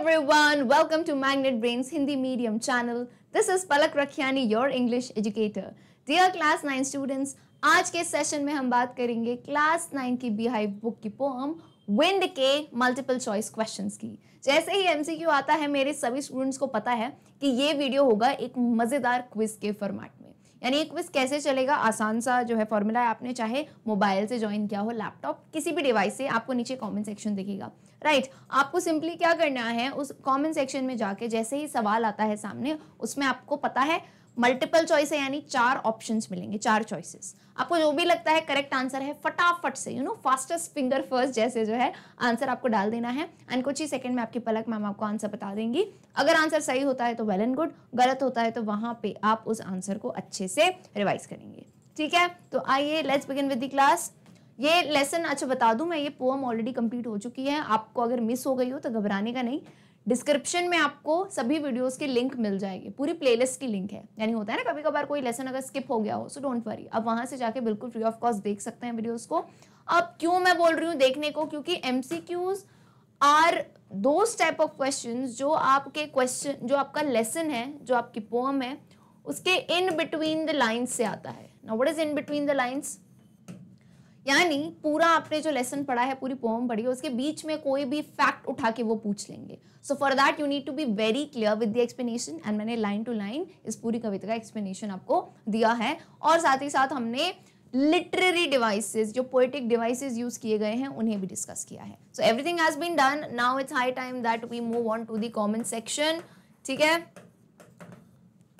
everyone, welcome to Magnet Brains Hindi Medium channel. This is Palak Rakhiani, your English educator. Dear class 9 students, आज के session में हम बात करेंगे class 9 की बीहाइव बुक की पोएम विंड के मल्टीपल चॉइस क्वेश्चंस की। जैसे ही एमसीक्यू आता है, मेरे सभी स्टूडेंट्स को पता है कि ये वीडियो होगा एक मजेदार क्विज के फॉर्मेट में। यानी एक क्विज कैसे चलेगा, आसान सा जो है फॉर्मूला है, आपने चाहे मोबाइल से ज्वाइन किया हो, लैपटॉप, किसी भी डिवाइस से, आपको नीचे कमेंट सेक्शन दिखेगा। राइट, आपको सिंपली क्या करना है, उस कमेंट सेक्शन में जाके जैसे ही सवाल आता है सामने, उसमें आपको पता है मल्टीपल चॉइस है, यानी 4 ऑप्शंस मिलेंगे, 4 चॉइसेस। आपको जो भी लगता है करेक्ट आंसर है, फटाफट से फास्टेस्ट फिंगर फर्स्ट जैसे जो है आंसर आपको डाल देना है। एंड कुछ ही सेकंड में आपकी पलक मैम आपको आंसर बता देंगी। अगर आंसर सही होता है तो वेल एंड गुड, गलत होता है तो वहां पे आप उस आंसर को अच्छे से रिवाइज करेंगे। ठीक है, तो आइए let's begin with the class. ये लेसन, अच्छा बता दूं मैं, ये पोएम ऑलरेडी कंप्लीट हो चुकी है। आपको अगर मिस हो गई हो तो घबराने का नहीं, डिस्क्रिप्शन में आपको सभी वीडियोस की लिंक मिल जाएगी, पूरी प्लेलिस्ट की लिंक है। यानी होता है ना कभी कभार कोई लेसन अगर स्किप हो गया हो, सो डोंट वरी, आप वहां से जाके बिल्कुल फ्री ऑफ कॉस्ट देख सकते हैं वीडियोस को। अब क्यों मैं बोल रही हूँ देखने को, क्योंकि MCQs are those type of questions जो आपके क्वेश्चन, जो आपका लेसन है, जो आपकी पोएम है, उसके इन बिटवीन द लाइन्स से आता है। Now what is in between the lines? यानी पूरा आपने जो लेसन पढ़ा है, पूरी पोएम पढ़ी है, उसके बीच में कोई भी फैक्ट उठा के वो पूछ लेंगे। So for that you need to be very clear with the explanation. And मैंने लाइन टू लाइन इस पूरी कविता का एक्सप्लेनेशन आपको दिया है, और साथ ही साथ हमने लिटरेरी डिवाइसेस, जो पोएटिक डिवाइसेस यूज किए गए हैं, उन्हें भी डिस्कस किया है। So everything has been done, now it's high time that we move on to the comment section. ठीक है,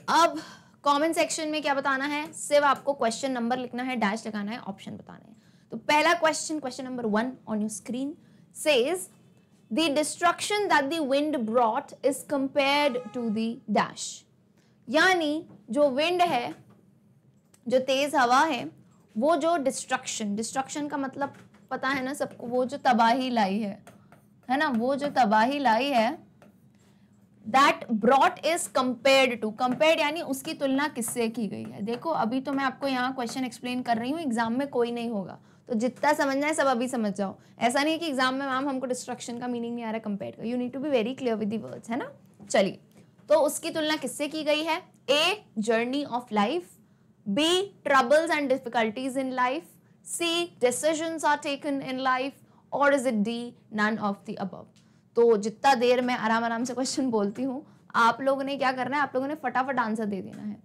अब कमेंट सेक्शन में क्या बताना है, सिर्फ आपको क्वेश्चन नंबर लिखना है, डैश लगाना है, ऑप्शन बताना है। तो पहला question, question number 1 on your screen says the destruction that the wind brought is compared to the dash. यानी जो विंड है, जो तेज हवा है, वो जो डिस्ट्रक्शन का मतलब पता है ना सबको, वो जो तबाही लाई है ना, वो जो तबाही लाई है, that brought is compared to, compared यानी उसकी तुलना किससे की गई है। देखो अभी तो मैं आपको यहाँ क्वेश्चन एक्सप्लेन कर रही हूँ, एग्जाम में कोई नहीं होगा, तो जितना समझना है सब अभी समझ जाओ। ऐसा नहीं कि एग्जाम में मैम हमको डिस्ट्रक्शन का मीनिंग नहीं आ रहा, कंपेयर का, you need to be very clear with the words, है ना। चलिए, तो उसकी तुलना किससे की गई है? A journey of life, B troubles and difficulties in life, C decisions are taken in life, और is it D none of the above. तो जितना देर मैं आराम से क्वेश्चन बोलती हूँ, आप लोगों ने क्या करना है, आप लोगों ने फटाफट आंसर दे देना है।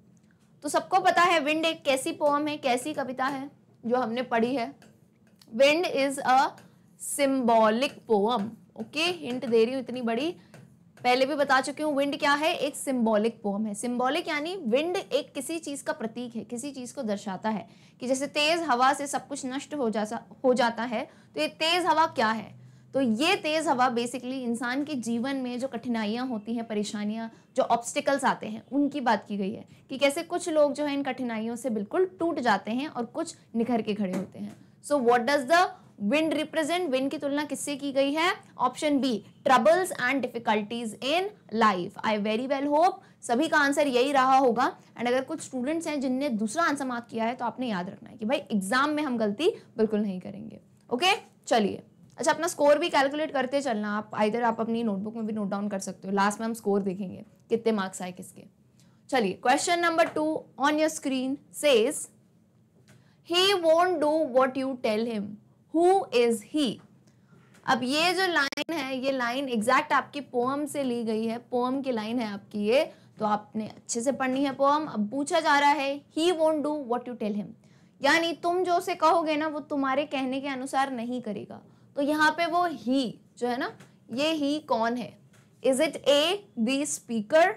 तो सबको पता है विंड एक कैसी पोएम है, कैसी कविता है जो हमने पढ़ी है। Wind is a symbolic poem. Okay, hint दे रही हूँ इतनी बड़ी, पहले भी बता चुकी हूँ, विंड क्या है, एक सिंबॉलिक पोएम है। सिंबॉलिक यानी विंड एक किसी चीज का प्रतीक है, किसी चीज को दर्शाता है, कि जैसे तेज हवा से सब कुछ नष्ट हो जाता है, तो ये तेज हवा क्या है? तो ये तेज हवा बेसिकली इंसान के जीवन में जो कठिनाइयाँ होती हैं, परेशानियाँ, जो ऑब्स्टिकल्स आते हैं, उनकी बात की गई है, कि कैसे कुछ लोग जो है इन कठिनाइयों से बिल्कुल टूट जाते हैं और कुछ निखर के खड़े होते हैं। So what does the wind represent? Wind की तुलना किससे की गई है? Option B, troubles and difficulties in life. I very well hope सभी का आंसर यही रहा होगा। एंड अगर कुछ स्टूडेंट्स हैं जिनने दूसरा आंसर मार्क किया है, तो आपने याद रखना है कि भाई एग्जाम में हम गलती बिल्कुल नहीं करेंगे। ओके, चलिए, अच्छा अपना स्कोर भी कैलकुलेट करते चलना। आप आइदर आप अपनी नोटबुक में भी नोट डाउन कर सकते हो, लास्ट में हम स्कोर देखेंगे कितने मार्क्स आए किसके। चलिए, question number 2 on your screen says he won't do what you tell him, who is he. अब ये जो लाइन है, ये लाइन एग्जैक्ट आपकी पोएम से ली गई है, पोएम की लाइन है आपकी ये, तो आपने अच्छे से पढ़नी है पोएम। अब पूछा जा रहा है he won't do what you tell him, यानी तुम जो उसे कहोगे ना, वो तुम्हारे कहने के अनुसार नहीं करेगा। तो यहाँ पे वो ही जो है ना, ये ही कौन है? Is it A the speaker,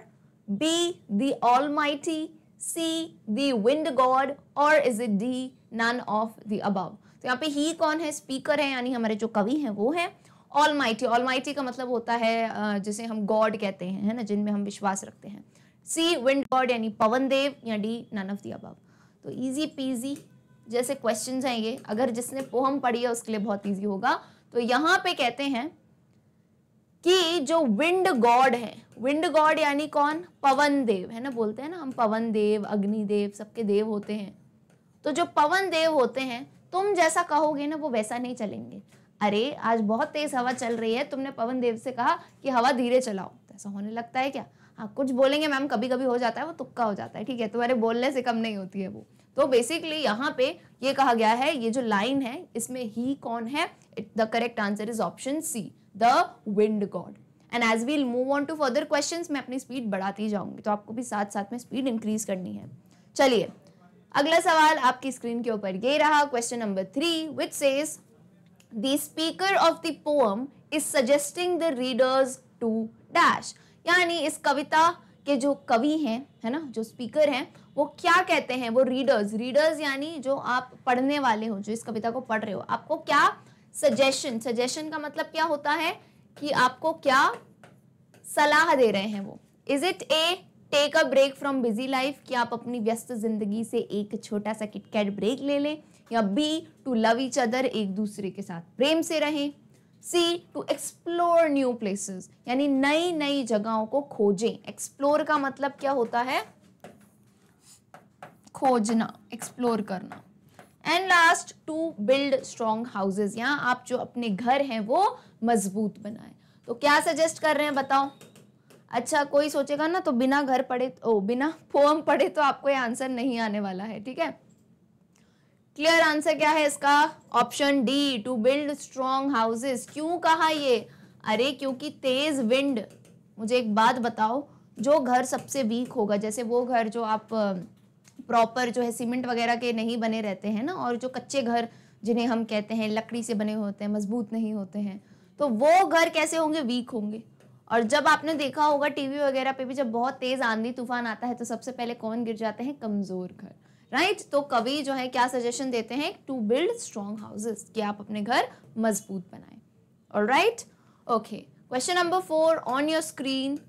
B the almighty, C the wind god, और is it D none of the above. तो यहाँ पे ही कौन है? स्पीकर है, यानी हमारे जो कवि हैं वो है। ऑलमाइटी, ऑलमाइटी का मतलब होता है जिसे हम गॉड कहते हैं, है ना, जिनमें हम विश्वास रखते हैं। सी विंड गॉड यानी पवन देव, या D none of the above. तो इजी पीजी जैसे क्वेश्चंस हैं ये, अगर जिसने पोएम पढ़ी है उसके लिए बहुत इजी होगा। तो यहाँ पे कहते हैं कि जो विंड गॉड है, विंड गॉड यानी कौन? पवन देव, है ना, बोलते हैं ना हम पवन देव, अग्निदेव, सबके देव होते हैं। तो जो पवन देव होते हैं, तुम जैसा कहोगे ना वो वैसा नहीं चलेंगे। अरे आज बहुत तेज हवा चल रही है, तुमने पवन देव से कहा कि हवा धीरे चलाओ, तो ऐसा होने लगता है क्या? हाँ, कुछ बोलेंगे मैम, कभी कभी हो जाता है, वो तुक्का हो जाता है, ठीक है, तुम्हारे बोलने से कम नहीं होती है वो। तो बेसिकली यहाँ पे ये कहा गया है, ये जो लाइन है इसमें ही कौन है? The correct answer is option C, the wind god. And as we'll move on to further questions, मैं अपनी स्पीड बढ़ाती जाऊंगी, तो आपको भी साथ साथ में स्पीड इंक्रीज करनी है। चलिए अगला सवाल आपकी स्क्रीन के ऊपर ये रहा, question number 3, which says the speaker of the poem is suggesting the readers to dash. यानी इस कविता के जो कवि हैं, है ना, जो स्पीकर हैं, वो क्या कहते हैं? वो रीडर्स यानी जो आप पढ़ने वाले हो, जो इस कविता को पढ़ रहे हो, आपको क्या सजेशन का मतलब क्या होता है कि आपको क्या सलाह दे रहे हैं वो? Is it A take a break from busy life, कि आप अपनी व्यस्त जिंदगी से एक छोटा सा किटकैट ब्रेक ले लें, या B to love each other, एक दूसरे के साथ प्रेम से रहें, C to explore new places, यानी नई नई जगहों को खोजें। एक्सप्लोर का मतलब क्या होता है? खोजना, एक्सप्लोर करना। And last to build strong houses, यहाँ आप जो अपने घर हैं वो मजबूत बनाएं। तो क्या सजेस्ट कर रहे हैं बताओ? अच्छा, कोई सोचेगा ना तो बिना घर पढ़े, बिना पोएम पढ़े तो आपको ये आंसर नहीं आने वाला है, ठीक है। क्लियर आंसर क्या है इसका? Option D, to build strong houses. क्यों कहा ये? अरे क्योंकि तेज विंड, मुझे एक बात बताओ, जो घर सबसे वीक होगा, जैसे वो घर जो आप प्रॉपर जो है सीमेंट वगैरह के नहीं बने रहते हैं ना, और जो कच्चे घर जिन्हें हम कहते हैं लकड़ी से बने होते हैं, मजबूत नहीं होते हैं, तो वो घर कैसे होंगे? वीक होंगे। और जब आपने देखा होगा टीवी वगैरह पे भी, जब बहुत तेज आंधी तूफान आता है तो सबसे पहले कौन गिर जाते हैं? कमजोर घर, राइट। तो कवि जो है क्या सजेशन देते हैं? टू बिल्ड स्ट्रॉन्ग हाउसेस, कि आप अपने घर मजबूत बनाएं। Alright, okay. Question number 4 on your screen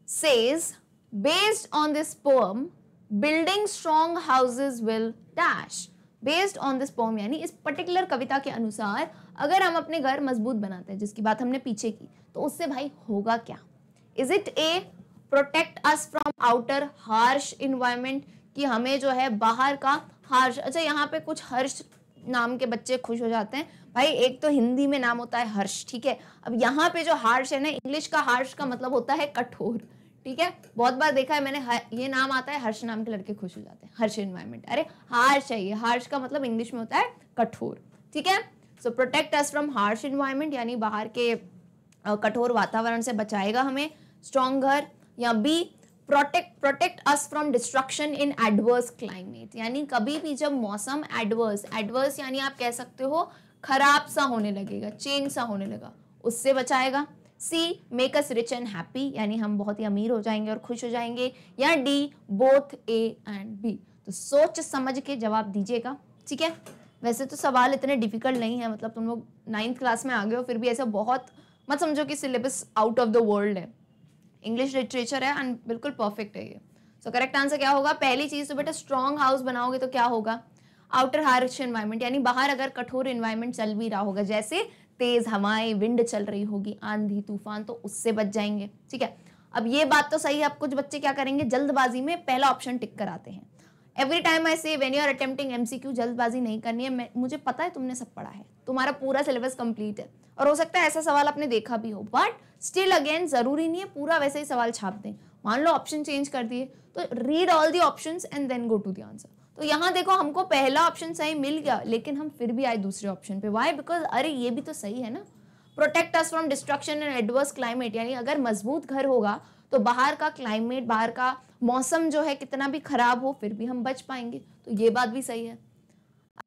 says based on this poem building strong houses will dash. Based on this poem यानी इस पर्टिकुलर कविता के अनुसार अगर हम अपने घर मजबूत बनाते हैं, जिसकी बात हमने पीछे की, तो उससे भाई होगा क्या? Is it A protect us from outer harsh environment, कि हमें जो है बाहर का हार्श, अच्छा यहाँ पे कुछ हर्ष नाम के बच्चे खुश हो जाते हैं भाई, एक तो हिंदी में नाम होता है हर्ष, ठीक है। अब यहाँ पे जो हार्श है ना, इंग्लिश का हार्श का मतलब होता है कठोर, ठीक है। बहुत बार देखा है मैंने, ये नाम आता है, हर्ष नाम के लड़के खुश हो जाते हैं, हर्ष इन्वायरमेंट। अरे हार्श है ये, हार्श का मतलब इंग्लिश में होता है कठोर, ठीक है। So protect us from harsh environment, यानी बाहर के कठोर वातावरण से बचाएगा हमें स्ट्रॉन्ग घर। या B protect us from destruction in adverse climate, यानी कभी भी जब मौसम एडवर्स यानी आप कह सकते हो खराब सा होने लगेगा, चेंज सा होने लगा, उससे बचाएगा। C make us rich and happy, यानी हम बहुत ही अमीर हो जाएंगे और खुश हो जाएंगे। या D both A and B. तो सोच समझ के जवाब दीजिएगा, ठीक है। वैसे तो सवाल इतने डिफिकल्ट नहीं है, मतलब तुम लोग 9th क्लास में आ गए हो, फिर भी ऐसा बहुत मत समझो कि syllabus out of the world है। इंग्लिश लिटरेचर है एंड बिल्कुल परफेक्ट है ये। सो करेक्ट आंसर क्या होगा? पहली चीज तो बेटा स्ट्रॉन्ग हाउस बनाओगे तो क्या होगा? आउटर हार्श एनवायरनमेंट, यानी बाहर अगर कठोर एनवायरनमेंट चल भी रहा होगा, जैसे तेज हवाएं, विंड चल रही होगी, आंधी तूफान, तो उससे बच जाएंगे, ठीक है। अब ये बात तो सही है, अब कुछ बच्चे क्या करेंगे, जल्दबाजी में पहला ऑप्शन टिक कराते हैं। Every time I say when you are attempting MCQ, जल्दबाजी नहीं करनी है। मुझे पता है तुमने सब पढ़ा है, तुम्हारा पूरा सिलेबस कंप्लीट है, और हो सकता है ऐसा सवाल आपने देखा भी हो, बट स्टिल अगेन जरूरी नहीं है पूरा वैसे ही सवाल छाप दें। मान लो ऑप्शन चेंज कर दिए, तो read all the options and then go to the answer. तो यहाँ देखो हमको पहला ऑप्शन सही मिल गया, लेकिन हम फिर भी आए दूसरे ऑप्शन पे। व्हाई? बिकॉज अरे ये भी तो सही है ना, protect us from destruction and adverse climate, यानी अगर मजबूत घर होगा तो बाहर का क्लाइमेट, बाहर का मौसम जो है कितना भी खराब हो फिर भी हम बच पाएंगे। तो ये बात भी सही है।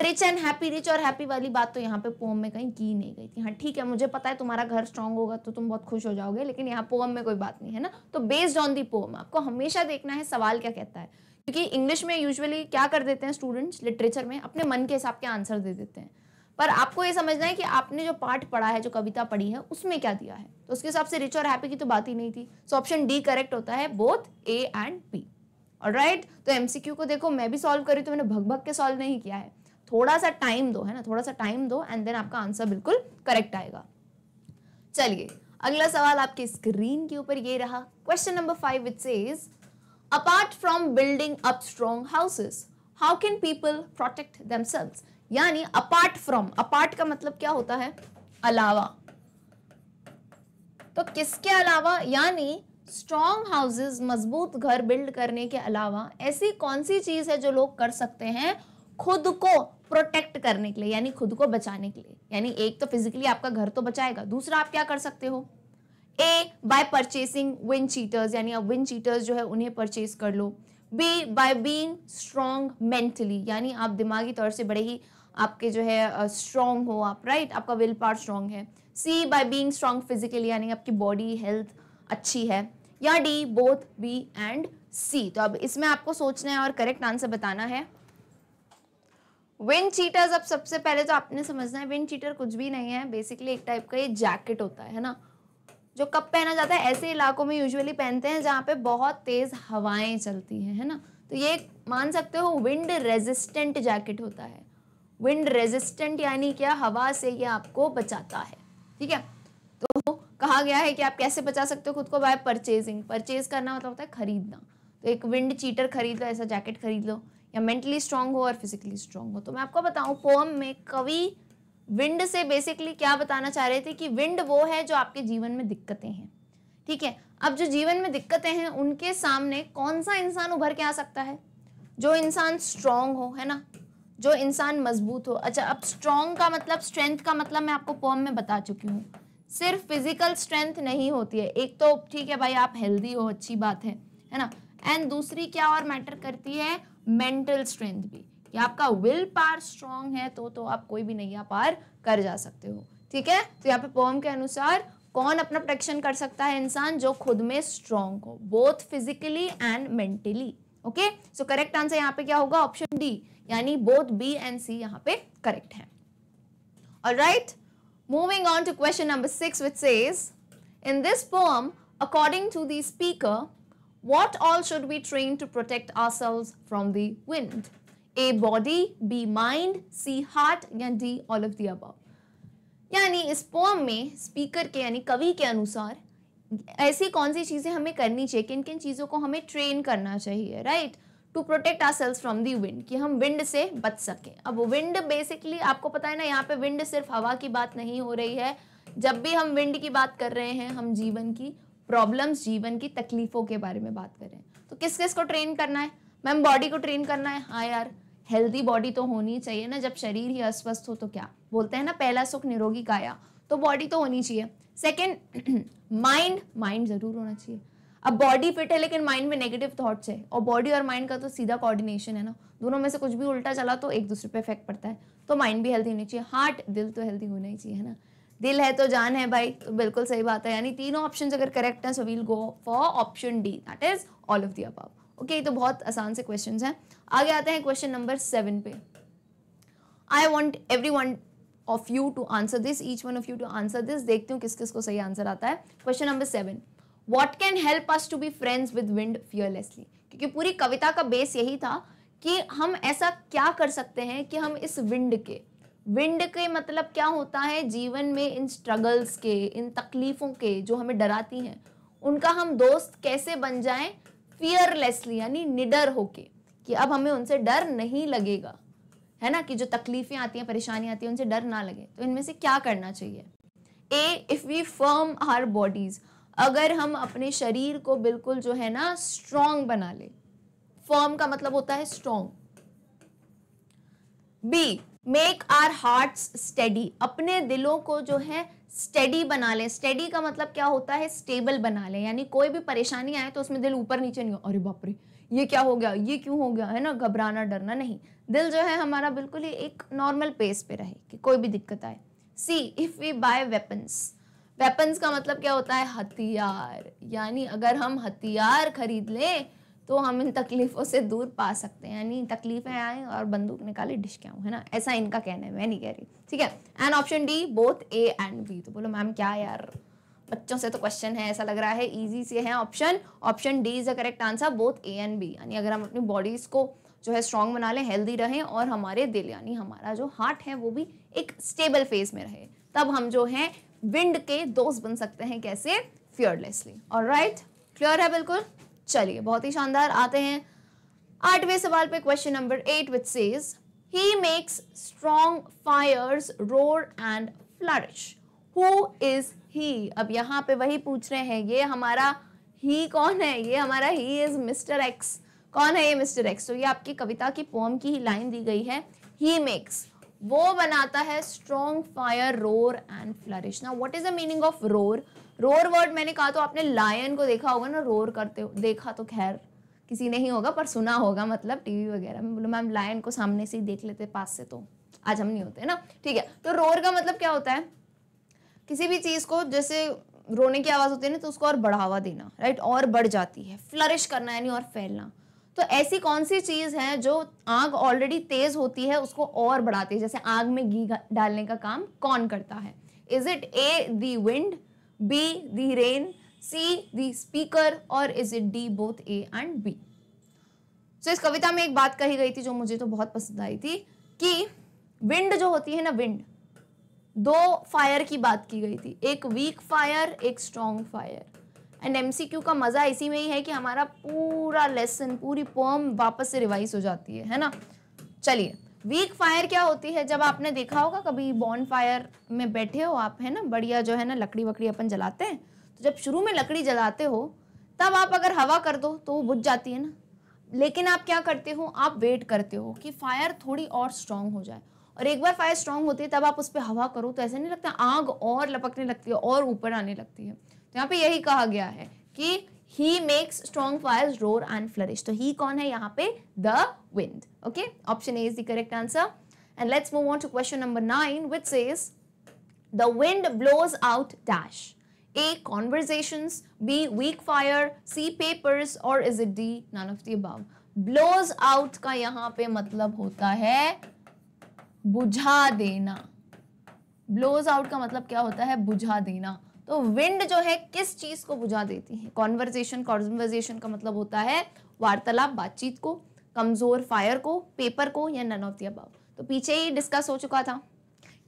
रिच एंड हैप्पी, रिच और हैप्पी वाली बात तो यहाँ पे पोएम में कहीं की नहीं गई थी। हाँ ठीक है, मुझे पता है तुम्हारा घर स्ट्रांग होगा तो तुम बहुत खुश हो जाओगे, लेकिन यहाँ पोएम में कोई बात नहीं है ना। तो बेस्ड ऑन दी पोएम आपको हमेशा देखना है सवाल क्या कहता है, क्योंकि इंग्लिश में यूजुअली क्या कर देते हैं स्टूडेंट्स, लिटरेचर में अपने मन के हिसाब के आंसर दे देते हैं। पर आपको ये समझना है कि आपने जो पार्ट पढ़ा है, जो कविता पढ़ी है, उसमें क्या दिया है, तो उसके हिसाब से रिच और हैप्पी की तो बात ही नहीं थी। सो ऑप्शन डी करेक्ट होता है, both A and B. Alright, तो एमसीक्यू को देखो मैं भी सॉल्व करी तो मैंने भग भग के सॉल्व नहीं किया है, थोड़ा सा टाइम दो, है ना, थोड़ा सा टाइम दो एंड देन आपका आंसर बिल्कुल करेक्ट आएगा। चलिए अगला सवाल आपके स्क्रीन के ऊपर ये रहा, question number 5 which says apart from building up strong houses how can people protect themselves. यानी अपार्ट फ्रॉम, अपार्ट का मतलब क्या होता है, अलावा, तो किसके अलावा, यानी स्ट्रॉन्ग हाउसेस, मजबूत घर बिल्ड करने के अलावा ऐसी कौन सी चीज है जो लोग कर सकते हैं खुद को प्रोटेक्ट करने के लिए, यानी खुद को बचाने के लिए। यानी एक तो फिजिकली आपका घर तो बचाएगा, दूसरा आप क्या कर सकते हो, A by purchasing wind cheaters, यानी आप विंड चीटर्स जो है उन्हें परचेज कर लो। B by being strong mentally, यानी आप दिमागी तौर से बड़े ही आपके जो है स्ट्रॉन्ग हो आप, राइट, आपका विल पावर स्ट्रॉन्ग है। सी बाय बीइंग स्ट्रॉन्ग फिजिकली, यानी आपकी बॉडी हेल्थ अच्छी है। या डी बोथ बी एंड सी। तो अब इसमें आपको सोचना है और करेक्ट आंसर बताना है। विंड चीटर्स, अब सबसे पहले तो आपने समझना है विंड चीटर कुछ भी नहीं है, बेसिकली एक टाइप का ये जैकेट होता है ना, जो कब पहना जाता है, ऐसे इलाकों में यूजुअली पहनते हैं जहाँ पे बहुत तेज हवाएं चलती हैं, है ना। तो ये मान सकते हो विंड रेजिस्टेंट जैकेट होता है। विंड रेजिस्टेंट यानी क्या, हवा से ये आपको बचाता है, ठीक है। तो कहा गया है कि आप कैसे बचा सकते हो खुद को, बाय परचेजिंग, परचेज करना मतलब होता है खरीदना। तो एक विंड चीटर खरीद लो, ऐसा जैकेट खरीद लो, या मेंटली स्ट्रांग हो और फिजिकली स्ट्रांग हो। तो मैं आपको बताऊं, पोएम में कवि विंड से बेसिकली क्या बताना चाह रहे थे कि विंड वो है जो आपके जीवन में दिक्कतें हैं, ठीक है। अब जो जीवन में दिक्कतें हैं उनके सामने कौन सा इंसान उभर के आ सकता है, जो इंसान स्ट्रांग हो, है ना, जो इंसान मजबूत हो। अच्छा, अब स्ट्रांग का मतलब, स्ट्रेंथ का मतलब मैं आपको पोएम में बता चुकी हूँ, सिर्फ फिजिकल स्ट्रेंथ नहीं होती है। एक तो ठीक है भाई आप हेल्दी हो, अच्छी बात है ना, एंड दूसरी क्या और मैटर करती है, मेंटल स्ट्रेंथ भी, कि आपका विल पावर स्ट्रांग है तो आप कोई भी नैया पार कर जा सकते हो, ठीक है। तो यहाँ पे पोएम के अनुसार कौन अपना प्रोटेक्शन कर सकता है, इंसान जो खुद में स्ट्रांग हो, both physically and mentally. Okay, so correct answer यहाँ पे क्या होगा, ऑप्शन डी, यानी बोथ बी एंड सी यहाँ पे करेक्ट है। Alright, moving on to question number 6, which says, in this poem, according to the speaker, what all should we train to protect ourselves from the wind? A body, B mind, C heart, या D all of the above। यानी इस poem में speaker के यानी कवि के अनुसार ऐसी कौन सी चीजें हमें करनी चाहिए, किन किन चीजों को हमें ट्रेन करना चाहिए, right, to protect ourselves from the wind, कि हम विंड से बच सकें। अब विंड बेसिकली आपको पता है ना, यहाँ पे विंड सिर्फ हवा की बात नहीं हो रही है। जब भी हम विंड की बात कर रहे हैं, हम जीवन की प्रॉब्लम्स, जीवन की तकलीफों के बारे में बात कर रहे हैं। तो किस किस को ट्रेन करना है, मैम बॉडी को ट्रेन करना है। हाँ यार, हेल्दी बॉडी तो होनी चाहिए ना, जब शरीर ही अस्वस्थ हो तो क्या बोलते हैं ना, पहला सुख निरोगी काया, तो बॉडी तो होनी चाहिए। सेकेंड माइंड जरूर होना चाहिए। अब बॉडी फिट है लेकिन माइंड में नेगेटिव थॉट्स है, और बॉडी और माइंड का तो सीधा कोऑर्डिनेशन है ना, दोनों में से कुछ भी उल्टा चला तो एक दूसरे पे इफेक्ट पड़ता है, तो माइंड भी हेल्दी होनी चाहिए। हार्ट, दिल तो हेल्दी होना ही चाहिए, है ना, दिल है तो जान है भाई, तो बिल्कुल सही बात है। यानी तीनों ऑप्शंस अगर करेक्ट है, so we'll go for option D, that is all of the above. Okay, तो बहुत आसान से क्वेश्चंस हैं। आगे आते हैं क्वेश्चन नंबर 7 पे। I want every one of you to answer this, each one of you to answer this. देखती हूँ किस किस को सही आंसर आता है। Question number 7, What can help us to be friends with wind fearlessly? क्योंकि पूरी कविता का बेस यही था कि हम ऐसा क्या कर सकते हैं कि हम इस विंड के मतलब क्या होता है, जीवन में इन स्ट्रगल्स के, इन तकलीफों के जो हमें डराती हैं, उनका हम दोस्त कैसे बन जाएं फियरलेसली, यानी निडर होके, कि अब हमें उनसे डर नहीं लगेगा, है ना, कि जो तकलीफें आती हैं, परेशानी आती है, उनसे डर ना लगे। तो इनमें से क्या करना चाहिए? A, if we firm our bodies, अगर हम अपने शरीर को बिल्कुल जो है ना स्ट्रॉन्ग बना ले, फर्म का मतलब होता है strong. B, make our hearts steady, अपने दिलों को जो है स्टेडी बना ले। स्टेडी का मतलब क्या होता है, स्टेबल बना ले, यानी कोई भी परेशानी आए तो उसमें दिल ऊपर नीचे नहीं हो, अरे बाप रे ये क्या हो गया, ये क्यों हो गया, है ना, घबराना डरना नहीं। दिल जो है हमारा बिल्कुल ही एक नॉर्मल पेस पे रहे कि कोई भी दिक्कत आए। C, if we buy weapons, weapons का मतलब क्या होता है, हथियार, यानी अगर हम हथियार खरीद लें तो हम इन तकलीफों से दूर पा सकते हैं, यानी तकलीफें आए और बंदूक निकाले डिश क्या हो, है ना, ऐसा इनका कहना है, मैं नहीं कह रही, ठीक है। And option D, both A and B. तो बोलो मैम क्या यार, बच्चों से तो क्वेश्चन है, ऐसा लग रहा है इजी से है option D is the correct answer, both A and B. यानी अगर हम अपनी बॉडीज को जो है स्ट्रॉन्ग बना लें, हेल्दी रहें, और हमारे दिल यानी हमारा जो हार्ट है वो भी एक स्टेबल फेज में रहे, तब हम जो है विंड के दोस्त बन सकते हैं। कैसे? फियरलेसली। ऑलराइट, क्लियर है बिल्कुल? चलिए बहुत ही शानदार। आते हैं 8वें सवाल पे, question number 8, which says, he makes strong fires roar and flourish, who is he. अब यहाँ पे वही पूछ रहे हैं, ये हमारा ही कौन है? ये हमारा ही इज मिस्टर एक्स। कौन है ये मिस्टर एक्स? तो ये आपकी कविता की पोम की ही लाइन दी गई है। ही मेक्स, वो बनाता है strong fire, roar and flourish. Now what is the meaning of roar? Roar word मैंने कहा तो आपने लायन को देखा होगा ना रोर करते हो, देखा तो खैर किसी नहीं होगा पर सुना होगा, मतलब टीवी वगैरह में। बोलो मैम लायन को सामने से ही देख लेते पास से, तो आज हम नहीं होते ना, ठीक है। तो रोर का मतलब क्या होता है? किसी भी चीज को, जैसे रोने की आवाज होती है ना, तो उसको और बढ़ावा देना, राइट, और बढ़ जाती है। फ्लरिश करना यानी और फैलना। तो ऐसी कौन सी चीज है जो आग ऑलरेडी तेज होती है उसको और बढ़ाती है? जैसे आग में घी डालने का काम कौन करता है? Is it A the wind, B the rain, C the speaker, और is it D both A and B? So इस कविता में एक बात कही गई थी जो मुझे तो बहुत पसंद आई थी, कि विंड जो होती है ना, विंड, दो फायर की बात की गई थी, एक वीक फायर, एक स्ट्रॉन्ग फायर। एंड एमसीक्यू का मजा इसी में ही है कि हमारा पूरा लेसन, पूरी पोम वापस से रिवाइज हो जाती है ना। चलिए, वीक फायर क्या होती है? जब आपने देखा होगा कभी बॉन फायर में बैठे हो आप, है ना, बढ़िया जो है ना लकड़ी वकड़ी अपन जलाते हैं, तो जब शुरू में लकड़ी जलाते हो तब आप अगर हवा कर दो तो वो बुझ जाती है ना। लेकिन आप क्या करते हो? आप वेट करते हो कि फायर थोड़ी और स्ट्रांग हो जाए, और एक बार फायर स्ट्रांग होती है तब आप उस पर हवा करो तो ऐसा नहीं लगता, आग और लपकने लगती है और ऊपर आने लगती है। तो यहाँ पे यही कहा गया है कि he makes strong fires roar and flourish. तो ही कौन है यहाँ पे? The wind. Okay, option A is the correct answer. And let's move on to question number 9 which says the wind blows out dash. A. Conversations, B. Weak fire, C. Papers, or is it D. None of the above? Blows out का यहाँ पे मतलब होता है बुझा देना। Blows out का मतलब क्या होता है? बुझा देना। तो विंड जो है किस चीज को बुझा देती है? कॉन्वर्जेशन, कॉन्वर्जेशन का मतलब होता है वार्तालाप, बातचीत को, कमजोर फायर को, पेपर को, या नन ऑफ द अबव। तो पीछे ही डिस्कस हो चुका था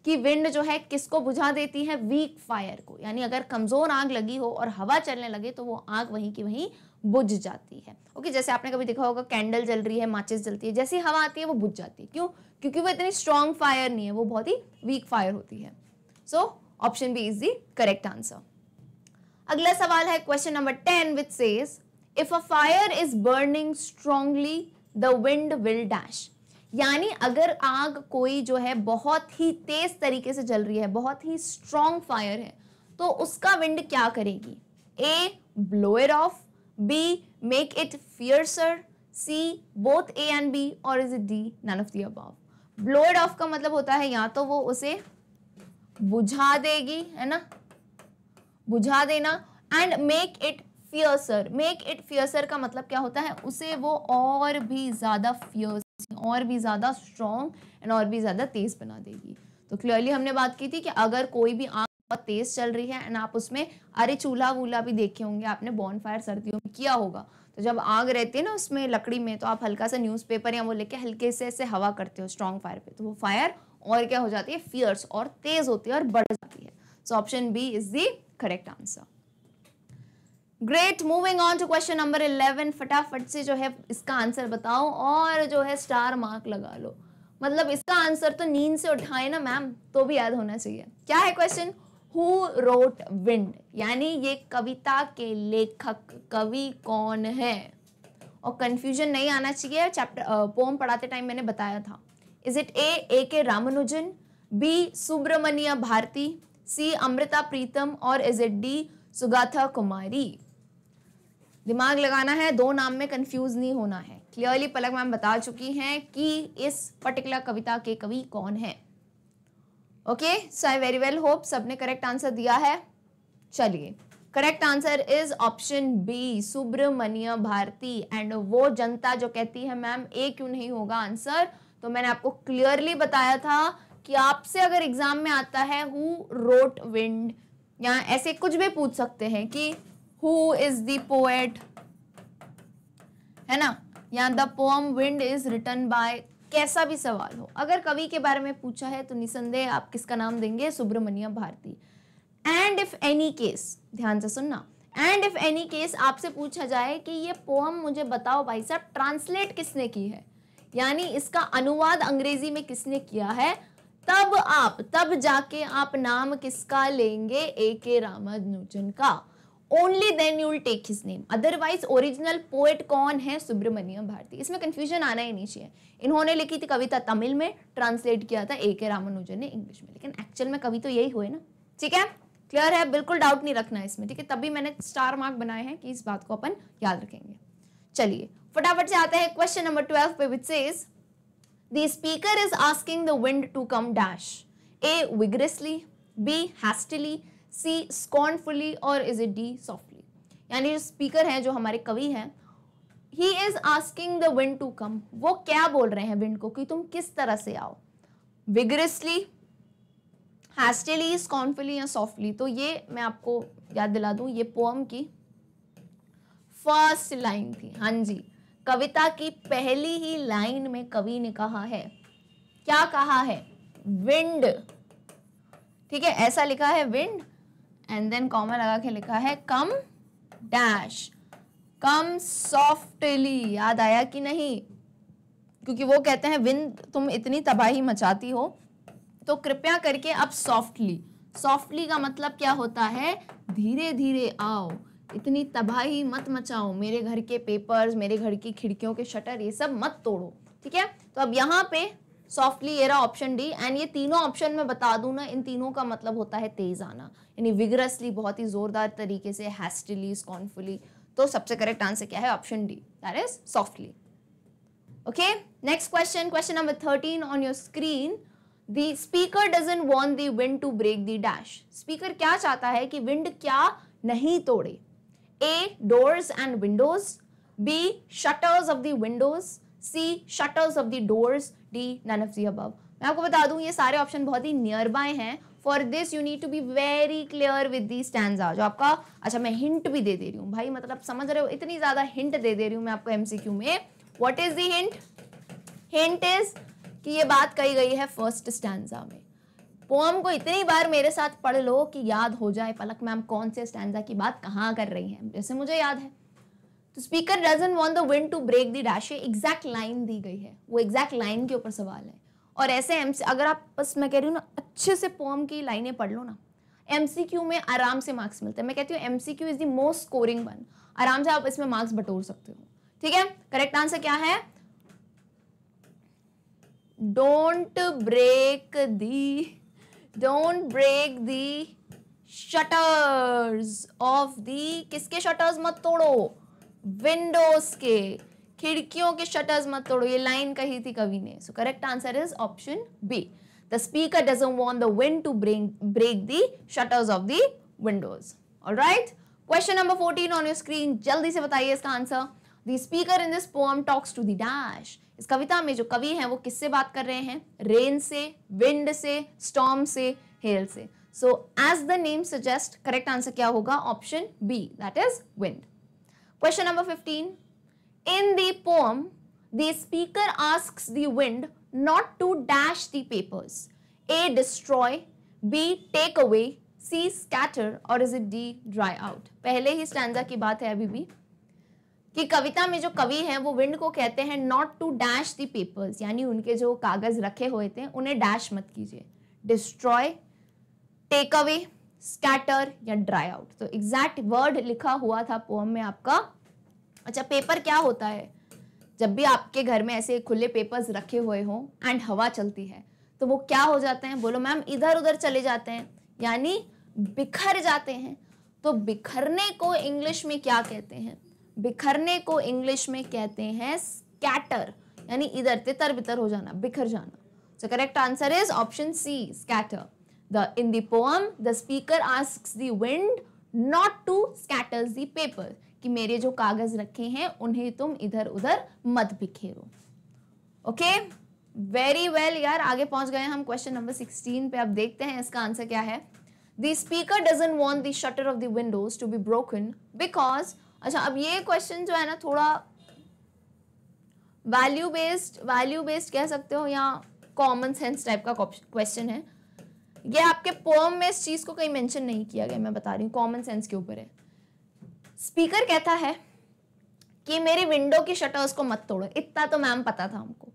कि विंड जो है किसको बुझा देती है? वीक फायर को। यानी अगर कमजोर आग लगी हो और हवा चलने लगे तो वो आग वहीं की वहीं बुझ जाती है। ओके, जैसे आपने कभी देखा होगा कैंडल जल रही है, माचिस जलती है, जैसी हवा आती है वो बुझ जाती है। क्यों? क्योंकि वो इतनी स्ट्रॉन्ग फायर नहीं है, वो बहुत ही वीक फायर होती है। So option B is the correct answer. अगला सवाल है question number 10 which says if a fire is burning strongly the wind will dash. यानी अगर आग कोई जो है बहुत ही तेज तरीके से जल रही है, बहुत ही स्ट्रॉन्ग फायर है, तो उसका विंड क्या करेगी? A. Blow it off, B. Make it fiercer, C. Both A and B, और is it D. None of the above. Blow it off का मतलब होता है या तो वो उसे बुझा देगी, है ना, बुझा देना। And make it fiercer, make it fiercer का मतलब क्या होता है? उसे वो और भी ज्यादा फियर्स, और भी ज्यादा स्ट्रॉन्ग एंड और भी ज्यादा तेज बना देगी। तो क्लियरली हमने बात की थी कि अगर कोई भी आग बहुत तेज चल रही है एंड आप उसमें, अरे चूल्हा वूल्हा भी देखे होंगे आपने, बॉन फायर सर्दियों में किया होगा, तो जब आग रहती है ना उसमें लकड़ी में, तो आप हल्का सा न्यूज़पेपर या वो लेके हल्के से ऐसे हवा करते हो स्ट्रॉन्ग फायर पे, तो वो फायर और क्या हो जाती है? फियर्स, और तेज होती है और बढ़ जाती है। So option B is the correct answer. Great, moving on to question number 11। फटाफट से जो है इसका आंसर बताओ और जो है स्टार मार्क लगा लो। मतलब इसका आंसर तो नींद से उठाए ना मैम तो भी याद होना चाहिए। क्या है क्वेश्चन? हु रोट विंड, यानी ये कविता के लेखक, कवि कौन है? और कंफ्यूजन नहीं आना चाहिए, चैप्टर पोम पढ़ाते टाइम मैंने बताया था। इज इट ए के रामानुजन, बी सुब्रमण्य भारती, सी अमृता प्रीतम, और इज इट डी सुगाथा कुमारी? दिमाग लगाना है, दो नाम में कंफ्यूज नहीं होना है। क्लियरली पलक मैम बता चुकी हैं कि इस पर्टिकुलर कविता के कवि कौन है। Okay, so I very well hope सबने करेक्ट आंसर दिया है। चलिए, correct answer is option B Subramania Bharati. And वो जनता जो कहती है मैम ए क्यों नहीं होगा आंसर, तो मैंने आपको क्लियरली बताया था कि आपसे अगर एग्जाम में आता है हु रोट विंड, या ऐसे कुछ भी पूछ सकते हैं कि हु इज द पोएट, है ना, या the poem wind is written by, कैसा भी सवाल हो, अगर कवि के बारे में पूछा है तो निसंदेह आप किसका नाम देंगे? Subramanya Bharati. And if any case, ध्यान से सुनना, एंड इफ एनी केस आपसे पूछा जाए कि ये पोएम मुझे बताओ भाई साहब ट्रांसलेट किसने की है, यानी इसका अनुवाद अंग्रेजी में किसने किया है, तब जाके आप नाम किसका लेंगे, A.K. रामानुजन का। Only then you will take his name, otherwise original poet कौन है, सुब्रमण्यम भारती। इसमें कंफ्यूजन आना ही नहीं चाहिए। इन्होंने लिखी थी कविता तमिल में, ट्रांसलेट किया था A.K. रामानुजन ने इंग्लिश में, लेकिन एक्चुअल में कवि तो यही हुए ना। ठीक है, क्लियर है, बिल्कुल डाउट नहीं रखना है इसमें। ठीक है, तभी मैंने स्टार मार्क बनाए हैं कि इस बात को अपन याद रखेंगे। चलिए फटाफट से आते हैं क्वेश्चन नंबर 12 पे, which says the speaker is asking the wind to come dash, A vigorously, B hastily, C scornfully और is it D softly। यानी जो स्पीकर है, जो हमारे कवि हैं, he is asking the wind to come, वो क्या बोल रहे हैं विंड को कि तुम किस तरह से आओ, vigorously, hastily, scornfully या softly। तो ये मैं आपको याद दिला दूं, ये पोएम की फर्स्ट लाइन थी। हाँ जी, कविता की पहली ही लाइन में कवि ने कहा है, क्या कहा है, विंड। ठीक है, ऐसा लिखा है विंड, एंड देन कॉमा लगा के लिखा है कम डैश, कम सॉफ्टली। याद आया कि नहीं, क्योंकि वो कहते हैं विंड तुम इतनी तबाही मचाती हो, तो कृपया करके अब सॉफ्टली। सॉफ्टली का मतलब क्या होता है, धीरे धीरे आओ, इतनी तबाही मत मचाओ, मेरे घर के पेपर्स, मेरे घर की खिड़कियों के शटर, ये सब मत तोड़ो। ठीक है, तो अब यहाँ पे सॉफ्टली ये रहा ऑप्शन डी। एंड ये तीनों ऑप्शन में बता दूं ना, इन तीनों का मतलब होता है तेज आना, यानी विगरसली, बहुत ही जोरदार तरीके से, हैस्टिली, स्कॉर्नफुली। तो सबसे करेक्ट आंसर क्या है, option D, that is softly. Okay, next question, question number 13 on your screen. The speaker doesn't want the wind to break the dash. Speaker क्या चाहता है कि विंड क्या नहीं तोड़े, A doors and windows, B shutters of the windows, C shutters of the doors, D none of the above। मैं आपको बता दूं ये सारे ऑप्शन बहुत ही नियर बाय हैं। For this you need to be very clear with the stanza, जो आपका, अच्छा मैं हिंट भी दे रही हूँ भाई, मतलब समझ रहे हो, इतनी ज्यादा हिंट दे रही हूँ मैं आपको MCQ में। What is the hint, hint is कि ये बात कही गई है फर्स्ट स्टैंजा में। पोएम को इतनी बार मेरे साथ पढ़ लो कि याद हो जाए पलक मैम कौन से स्टैंजा की बात कहाँ कर रही हैं, जैसे मुझे याद है। तो speaker doesn't want the wind to break the dash, exact line दी गई है, वो एग्जैक्ट लाइन के ऊपर सवाल है। और ऐसे अगर आप, बस मैं कह रही हूँ ना, अच्छे से पोएम की लाइनें पढ़ लो ना, MCQ में आराम से मार्क्स मिलते हैं। मैं कहती हूँ MCQ is the most scoring one, आराम से आप इसमें मार्क्स बटोर सकते हो। ठीक है, करेक्ट आंसर क्या है, Don't break the shutters of the, किसके शटर्स मत तोड़ो, विंडोज के, खिड़कियों के शटर्स मत तोड़ो, ये लाइन कही थी कवि ने। So correct answer is option B, the speaker doesn't want the wind to break the shutters of the windows. Alright, question number 14 on your screen, जल्दी से बताइए इसका answer. The speaker in this poem talks to the dash. इस कविता में जो कवि हैं वो किससे बात कर रहे हैं, रेन से, विंड से, स्टॉर्म से, हेल से। So as the name suggest, correct answer क्या होगा, option B, that is wind. Question number 15, in the poem the speaker asks the wind not to dash the papers, A destroy, B take away, C scatter और is it D dry out. पहले ही stanza की बात है अभी भी, कि कविता में जो कवि हैं वो विंड को कहते हैं not to dash the papers, यानी उनके जो कागज रखे हुए थे उन्हें डैश मत कीजिए, डिस्ट्रॉय, टेक अवे, स्कैटर या ड्राई आउट। तो एग्जैक्ट वर्ड लिखा हुआ था पोएम में आपका। अच्छा, पेपर क्या होता है, जब भी आपके घर में ऐसे खुले पेपर्स रखे हुए हों एंड हवा चलती है तो वो क्या हो जाते हैं, बोलो मैम, इधर उधर चले जाते हैं, यानी बिखर जाते हैं। तो बिखरने को इंग्लिश में क्या कहते हैं, बिखरने को इंग्लिश में कहते हैं स्कैटर, यानी इधर तितर बितर हो जाना, बिखर जाना। So correct answer is option C, scatter. In the poem, the speaker asks the wind not to scatter the paper, कि मेरे जो कागज रखे हैं उन्हें तुम इधर उधर मत बिखेरो। ओके, वेरी वेल यार, आगे पहुंच गए हम क्वेश्चन नंबर 16 पे। अब देखते हैं इसका आंसर क्या है। The speaker doesn't want the shutter of the windows to be broken because, अच्छा अब ये क्वेश्चन जो है ना थोड़ा वैल्यू बेस्ड कह सकते हो या कॉमन सेंस टाइप का क्वेश्चन है। ये आपके पोएम में इस चीज को कहीं मेंशन नहीं किया गया, मैं बता रही हूँ, कॉमन सेंस के ऊपर है। स्पीकर कहता है कि मेरी विंडो की शटर्स को मत तोड़ो, इतना तो मैम पता था हमको।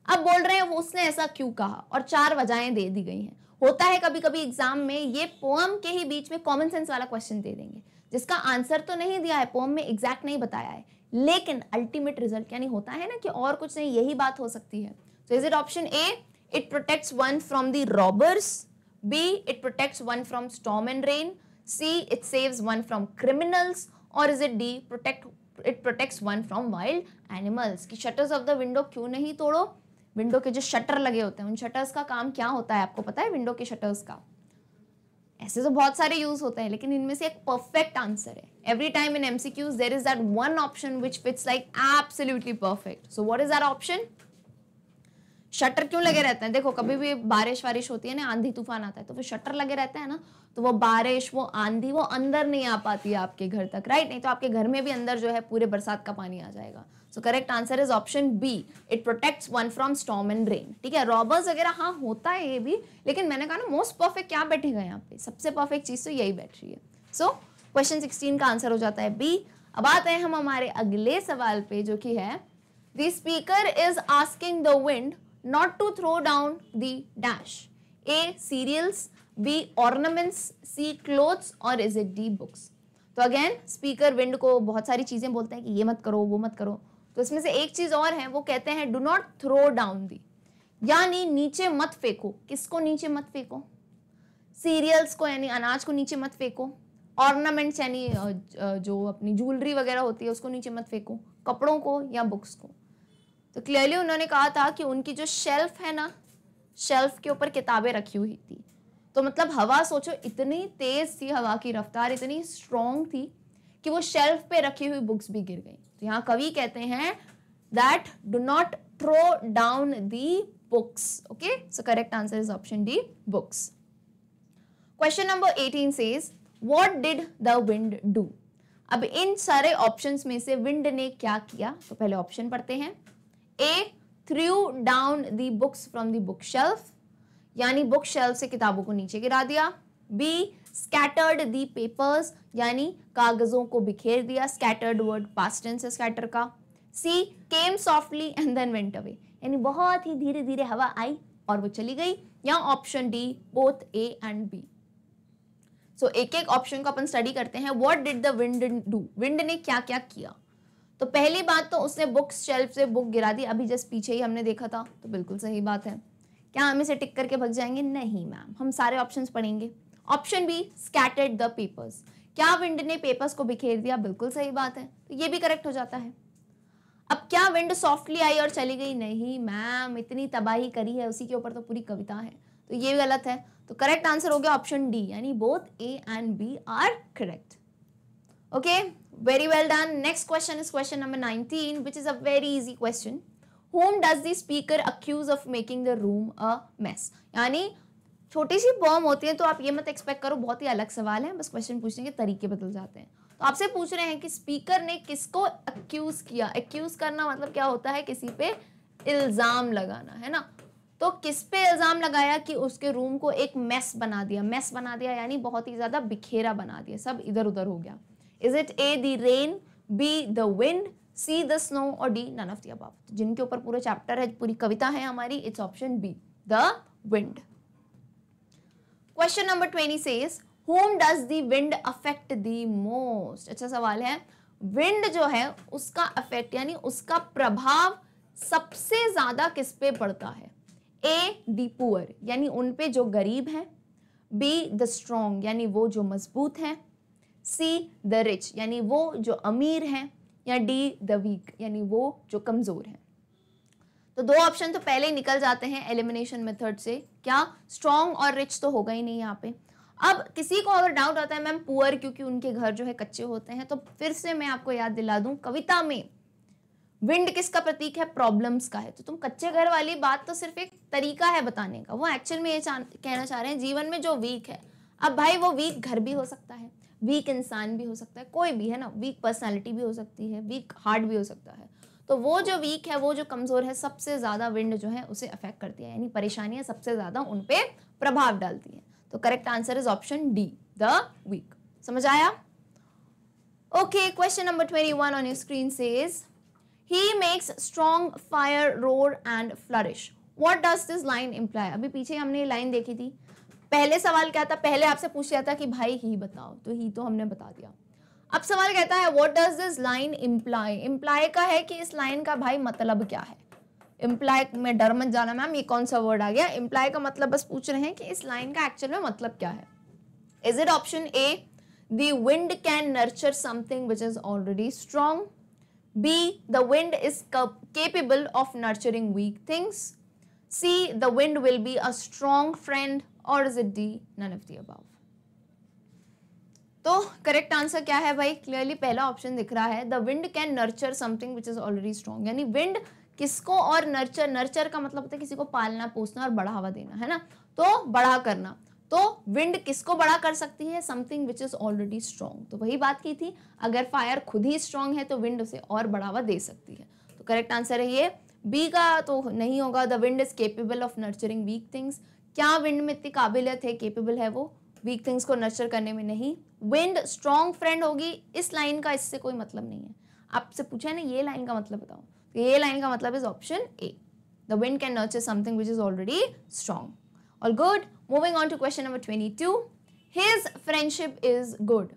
अब बोल रहे हैं वो उसने ऐसा क्यों कहा और 4 वजहें दे दी गई हैं। होता है कभी कभी एग्जाम में ये पोएम के ही बीच में कॉमन सेंस वाला क्वेश्चन दे देंगे जिसका आंसर तो नहीं दिया है, पोएम में एग्जैक्ट नहीं बताया है, लेकिन अल्टीमेट रिजल्ट यानी होता है ना कि और कुछ नहीं, यही बात हो सकती है। So is it option A, it protects one from the robbers, B it protects one from storm and rain, C it saves one from criminals, और is it D it protects one from wild animals. कि shutters of the window क्यों नहीं तोड़ो, window के जो shutter लगे होते हैं उन शटर्स का काम क्या होता है आपको पता है? विंडो के शटर्स का ऐसे तो बहुत सारे यूज होते हैं, लेकिन इनमें से एक परफेक्ट आंसर है। Every time in MCQs there is that one option which fits like absolutely perfect. So what is that option? Shutter क्यों लगे रहते हैं? देखो कभी भी बारिश वारिश होती है ना, आंधी तूफान आता है तो फिर शटर लगे रहते हैं ना, तो वो बारिश वो आंधी वो अंदर नहीं आ पाती है आपके घर तक, राइट? नहीं तो आपके घर में भी अंदर जो है पूरे बरसात का पानी आ जाएगा। So correct answer is option B, it protects one from storm and rain. ठीक है, रॉबर्स वगैरह हाँ होता है ये भी, लेकिन मैंने कहा ना मोस्ट परफेक्ट क्या बैठेगा यहाँ पे, सबसे परफेक्ट चीज तो यही बैठ रही है। सो क्वेश्चन 16 का आंसर हो जाता है बी। अब आते हैं हम हमारे अगले सवाल पे जो कि है the speaker is asking the wind not to throw down the dash. A. Cereals, B. Ornaments, C. Clothes, or is it D. Books? तो अगेन स्पीकर विंड को बहुत सारी चीजें बोलते हैं कि ये मत करो वो मत करो, तो इसमें से एक चीज और है, वो कहते हैं do not throw down the, यानी नीचे मत फेंको। किसको नीचे मत फेंको? सीरियल्स को यानी अनाज को नीचे मत फेंको, ऑर्नामेंट्स यानी जो अपनी ज्वेलरी वगैरह होती है उसको नीचे मत फेंको, कपड़ों को या बुक्स को। तो क्लियरली उन्होंने कहा था कि उनकी जो शेल्फ है ना, शेल्फ के ऊपर किताबें रखी हुई थी, तो मतलब हवा सोचो इतनी तेज थी, हवा की रफ्तार इतनी स्ट्रॉन्ग थी कि वो शेल्फ पे रखी हुई बुक्स भी गिर गई। तो यहाँ कवि कहते हैं that do not throw down the books. Okay, so correct answer is option D, books. Question number 18 says what did the wind do. अब इन सारे ऑप्शंस में से विंड ने क्या किया, तो पहले ऑप्शन पढ़ते हैं। A. threw down the books from the bookshelf, यानी बुक शेल्फ से किताबों को नीचे गिरा दिया। B. scattered the papers, यानी कागजों को बिखेर दिया। scattered word past tense है scatter का। C. came softly and then went away, यानी बहुत ही धीरे धीरे हवा आई और वो चली गई। या option D both A and B। सो एक एक ऑप्शन को अपन स्टडी करते हैं। What did the wind do, wind ने क्या क्या किया। तो पहली बात तो उसने बुक शेल्फ से बुक गिरा दी, अभी जस्ट पीछे ही हमने देखा था, तो बिल्कुल सही बात है। क्या हम इसे टिक करके भग जाएंगे? नहीं मैम, हम सारे ऑप्शंस पढ़ेंगे। Option B scattered the papers, क्या विंड ने पेपर्स को बिखेर दिया? बिल्कुल सही बात है, तो ये भी करेक्ट हो जाता है। अब क्या विंड सॉफ्टली आई और चली गई? नहीं मैम, इतनी तबाही करी है उसी के ऊपर तो पूरी कविता है, तो ये गलत है। तो करेक्ट आंसर हो गया ऑप्शन डी, यानी both A and B are correct. Okay, very well done. Next question is question number 19, which is a very easy question. Whom does the speaker accuse of making the room a mess? यानी छोटी सी poem होती है तो आप ये मत expect करो बहुत ही अलग सवाल है, बस क्वेश्चन पूछने के तरीके बदल जाते हैं। तो आपसे पूछ रहे हैं कि स्पीकर ने किसको अक्यूज किया। अक्यूज करना मतलब क्या होता है? किसी पे इल्जाम लगाना, है ना। तो किस पे इल्जाम लगाया कि उसके रूम को एक मेस बना दिया। मेस बना दिया यानी बहुत ही ज्यादा बिखेरा बना दिया, सब इधर उधर हो गया। Is it A the rain, B the wind, C the snow or D none of the above? जिनके ऊपर पूरा चैप्टर है, पूरी कविता है हमारी, it's option B the wind. Question number 20 says whom does the wind affect the most? अच्छा सवाल है, विंड जो है उसका अफेक्ट यानी उसका प्रभाव सबसे ज्यादा किस पे पड़ता है। A the poor यानी उन पे जो गरीब है, B the strong यानी वो जो मजबूत है, C the rich यानी वो जो अमीर हैं, या D the weak यानी वो जो कमजोर हैं। तो दो ऑप्शन तो पहले ही निकल जाते हैं एलिमिनेशन मेथड से। क्या स्ट्रॉन्ग और रिच तो होगा ही नहीं यहाँ पे। अब किसी को अगर डाउट आता है मैम पुअर क्योंकि उनके घर जो है कच्चे होते हैं, तो फिर से मैं आपको याद दिला दूं, कविता में विंड किसका प्रतीक है? प्रॉब्लम्स का है। तो तुम कच्चे घर वाली बात तो सिर्फ एक तरीका है बताने का, वो एक्चुअल में ये कहना चाह रहे हैं जीवन में जो वीक है। अब भाई वो वीक घर भी हो सकता है, वीक इंसान भी हो सकता है, कोई भी है ना, वीक पर्सनालिटी भी हो सकती है, वीक हार्ट भी हो सकता है। तो वो जो वीक है, वो जो कमजोर है, सबसे ज्यादा विंड जो है उसे अफेक्ट करती है, यानी परेशानियां सबसे ज्यादा उन पे प्रभाव डालती है। तो correct answer is option D the weak. समझ आया? Okay, question number 21 on your screen says he makes strong fire roar and flourish. What does this line imply? अभी पीछे हमने ये लाइन देखी थी। पहले सवाल क्या था, पहले आपसे पूछ लिया था कि भाई ही बताओ, तो ही तो हमने बता दिया। अब सवाल कहता है what does this line imply? Imply का है कि इस लाइन का भाई मतलब क्या है। इम्प्लाई में डर मत जाना मैम, ये कौन सा वर्ड आ गया। इम्प्लाई का मतलब बस पूछ रहे हैं कि इस लाइन का एक्चुअल में मतलब क्या है। Is it option A, the wind can nurture something which is already strong? B, the wind is capable of nurturing weak things? C, the wind will be a strong friend? और is it D, none of the above? तो correct answer क्या है भाई? Clearly पहला option दिख रहा है, the wind can nurture something which is already strong. यानी विंड किसको, और नर्चर, नर्चर का मतलब होता है किसी को पालना पोसना और बढ़ावा देना, है ना, तो बड़ा करना। तो विंड किसको बड़ा कर सकती है? Something which is already strong. तो वही बात की थी, अगर फायर खुद ही स्ट्रॉन्ग है तो विंड उसे और बढ़ावा दे सकती है। तो करेक्ट आंसर है ये बी का तो नहीं होगा, the wind is capable of nurturing weak things. क्या विंड में इतनी काबिलियत है, केपेबल है वो वीक थिंग्स को नर्चर करने में? नहीं। विंड स्ट्रॉन्ग फ्रेंड होगी, इस लाइन का इससे कोई मतलब नहीं है। आपसे पूछा है ना ये लाइन का मतलब बताओ, तो ये लाइन का मतलब is option A, the wind can nurture something which is already strong. All good, moving on to question number 22। His friendship is good,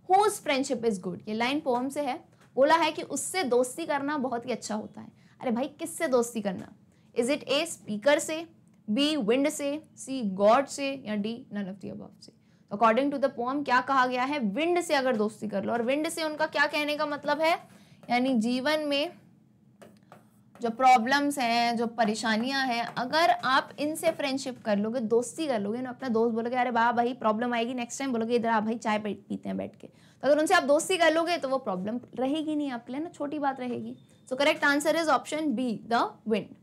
whose friendship is good. ये लाइन पोएम से है। बोला है कि उससे दोस्ती करना बहुत ही अच्छा होता है। अरे भाई किससे दोस्ती करना? इज इट ए, स्पीकर से, बी, विंड से, सी, गॉड से, या D, none of the above से? अकॉर्डिंग टू द पोएम क्या कहा गया है? विंड से अगर दोस्ती कर लो। और विंड से उनका क्या कहने का मतलब है? यानी जीवन में जो प्रॉब्लम्स हैं, जो परेशानियां हैं, अगर आप इनसे फ्रेंडशिप कर लोगे, दोस्ती कर लोगे ना, अपना दोस्त बोलोगे अरे वाह भाई प्रॉब्लम आएगी, नेक्स्ट टाइम बोलोगे इधर आ भाई चाय पीते हैं बैठ के, तो अगर उनसे आप दोस्ती कर लोगे तो वो प्रॉब्लम रहेगी नहीं आपके लिए ना, छोटी बात रहेगी। So correct answer is option B, the wind.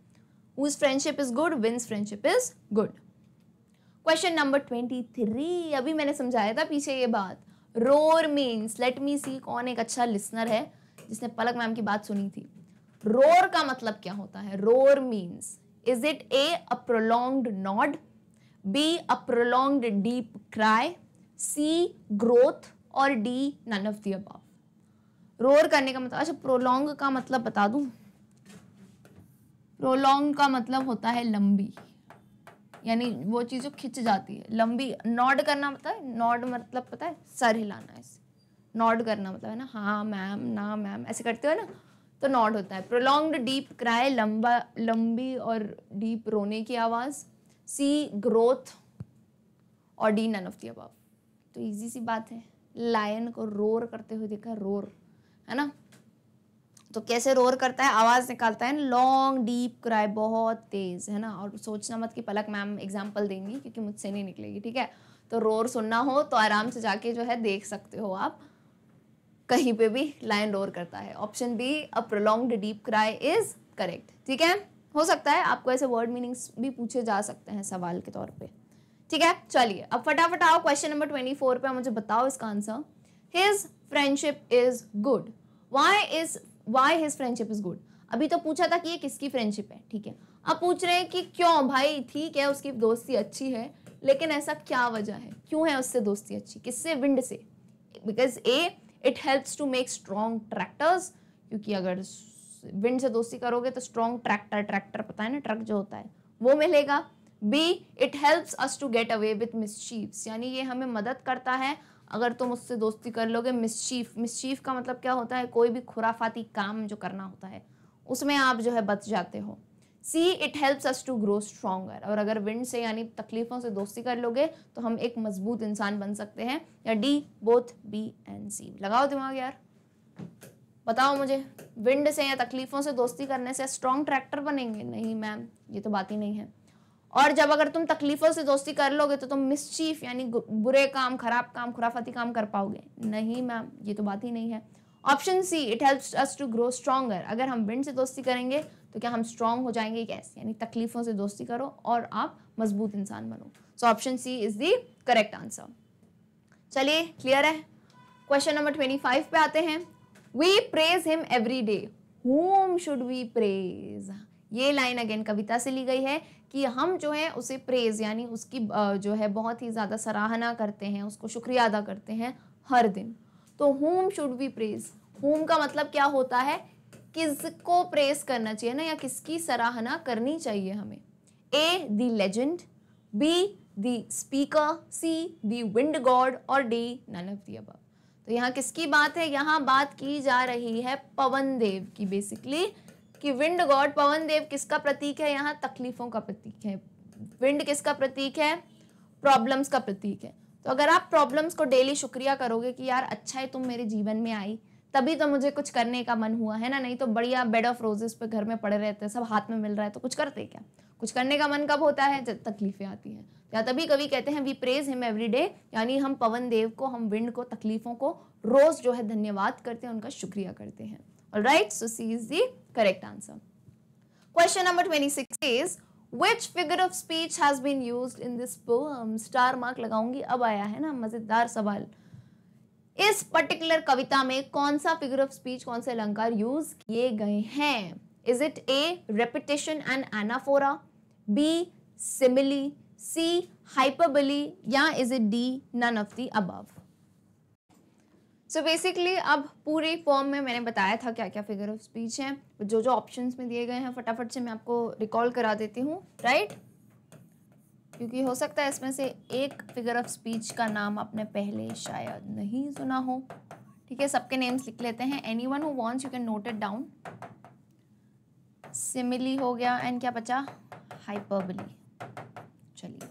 Whose friendship is good, wins friendship is good. Question number 23। अभी मैंने समझाया था पीछे ये बात। रोर मीन्स, लेट मी सी कौन एक अच्छा लिसनर है जिसने पलक मैम की बात सुनी थी। रोर का मतलब क्या होता है? Roar means, is it A, a prolonged nod, B, a prolonged deep cry, C, growth, और D, none of the above? Roar करने का मतलब, अच्छा प्रोलॉन्ग का मतलब बता दूं। प्रोलॉन्ग का मतलब होता है लंबी, यानी वो चीज़ जो खिंच जाती है, लंबी। नॉड करना पता है? नॉड मतलब पता है? सर हिलाना, ऐसे नॉड करना मतलब है ना, हाँ मैम, ना मैम, ऐसे करते हो ना, तो नॉड होता है। प्रोलॉन्ग्ड डीप क्राई, लंबा, लंबी और डीप रोने की आवाज़, सी, ग्रोथ, और D, none of the above. तो इजी सी बात है, लायन को रोर करते हुए देखा, रोर, है ना, तो कैसे रोर करता है? आवाज निकालता है, लॉन्ग डीप क्राई, बहुत तेज, है ना। और सोचना मत कि पलक मैम एग्जाम्पल देंगी, क्योंकि मुझसे नहीं निकलेगी, ठीक है। तो रोर सुनना हो तो आराम से जाके जो है देख सकते हो आप, कहीं पे भी लायन रोर करता है। Option B, a prolonged deep cry is correct, ठीक है। हो सकता है आपको ऐसे वर्ड मीनिंग्स भी पूछे जा सकते हैं सवाल के तौर पे, ठीक है। चलिए अब फटाफट आओ क्वेश्चन नंबर 24 पे, मुझे बताओ इसका answer. His friendship is good, why his friendship is good. अभी तो पूछा था कि ये किसकी फ्रेंडशिप है, ठीक है। अब पूछ रहे हैं कि क्यों भाई, ठीक है उसकी दोस्ती अच्छी है, लेकिन ऐसा क्या वजह है, क्यों है उससे दोस्ती अच्छी? किससे? विंड से। Because A, it helps to make strong tractors, क्योंकि अगर विंड से दोस्ती करोगे तो स्ट्रॉन्ग ट्रैक्टर पता है ना, ट्रक जो होता है वो मिलेगा। B, it helps us to get away with mischiefs, यानी ये हमें मदद करता है अगर तुम उससे दोस्ती कर लोगे। मिसचीफ का मतलब क्या होता है? कोई भी खुराफाती काम जो करना होता है उसमें आप जो है बच जाते हो। C, it helps us to grow stronger, और अगर विंड से यानी तकलीफों से दोस्ती कर लोगे तो हम एक मजबूत इंसान बन सकते हैं। या डी, बोथ बी एंड सी। लगाओ दिमाग यार, बताओ मुझे, विंड से या तकलीफों से दोस्ती करने से स्ट्रॉन्ग ट्रैक्टर बनेंगे? नहीं मैम, ये तो बात ही नहीं है। और जब अगर तुम तकलीफों से दोस्ती कर लोगे तो तुम मिसचीफ यानी बुरे काम, खराब काम, खुराफाती काम कर पाओगे? नहीं मैम, ये तो बात ही नहीं है। Option C, it helps us to grow stronger, अगर हम विंड से दोस्ती करेंगे तो क्या हम स्ट्रॉन्ग हो जाएंगे? कैसे? यानी तकलीफों से दोस्ती करो और आप मजबूत इंसान बनो। So option C is the correct answer. चलिए क्लियर है। क्वेश्चन नंबर 25 पे आते हैं। We praise him every day, whom should we praise? ये लाइन अगेन कविता से ली गई है कि हम जो है उसे प्रेज यानी उसकी जो है बहुत ही ज़्यादा सराहना करते हैं, उसको शुक्रिया अदा करते हैं हर दिन। तो whom should we praise? whom का मतलब क्या होता है? किसको प्रेस करना चाहिए ना, या किसकी सराहना करनी चाहिए हमें? A the legend, B the speaker, C the wind god और D none of the above. तो यहाँ किसकी बात है? यहाँ बात की जा रही है पवन देव की, बेसिकली कि विंड गॉड, पवन देव किसका प्रतीक है? यहाँ तकलीफों का प्रतीक है। विंड किसका प्रतीक है? प्रॉब्लम्स का प्रतीक है। तो अगर आप प्रॉब्लम्स को डेली शुक्रिया करोगे कि यार अच्छा है तुम मेरे जीवन में आई, तभी तो मुझे कुछ करने का मन हुआ है ना, नहीं तो बढ़िया बेड ऑफ रोजेस पे घर में पड़े रहते हैं, सब हाथ में मिल रहा है तो कुछ करते क्या? कुछ करने का मन कब होता है? जब तकलीफें आती हैं। या तभी कभी कहते हैं we praise him every day, यानी हम पवन देव को, हम विंड को, तकलीफों को रोज जो है धन्यवाद करते हैं, उनका शुक्रिया करते हैं। Alright, so C is the correct answer. Question number 26 is Which figure of speech has been used in this poem? Star mark लगाऊंगी, अब आया है ना मजेदार सवाल। इस पर्टिकुलर कविता में कौन सा फिगर ऑफ स्पीच, कौन से अलंकार यूज किए गए हैं? Is it A repetition and anaphora, B simile, C hyperbole, या is it D none of the above? So basically अब पूरी फॉर्म में मैंने बताया था क्या क्या फिगर ऑफ स्पीच है। जो जो ऑप्शंस में दिए गए हैं फटाफट से मैं आपको रिकॉल करा देती हूँ, राइट? क्योंकि हो सकता है इसमें से एक फिगर ऑफ स्पीच का नाम आपने पहले शायद नहीं सुना हो। ठीक है, सबके नेम्स लिख लेते हैं। Anyone who wants you can note it down. Simile हो गया, एंड क्या बचा? हाइपरबोली। चलिए,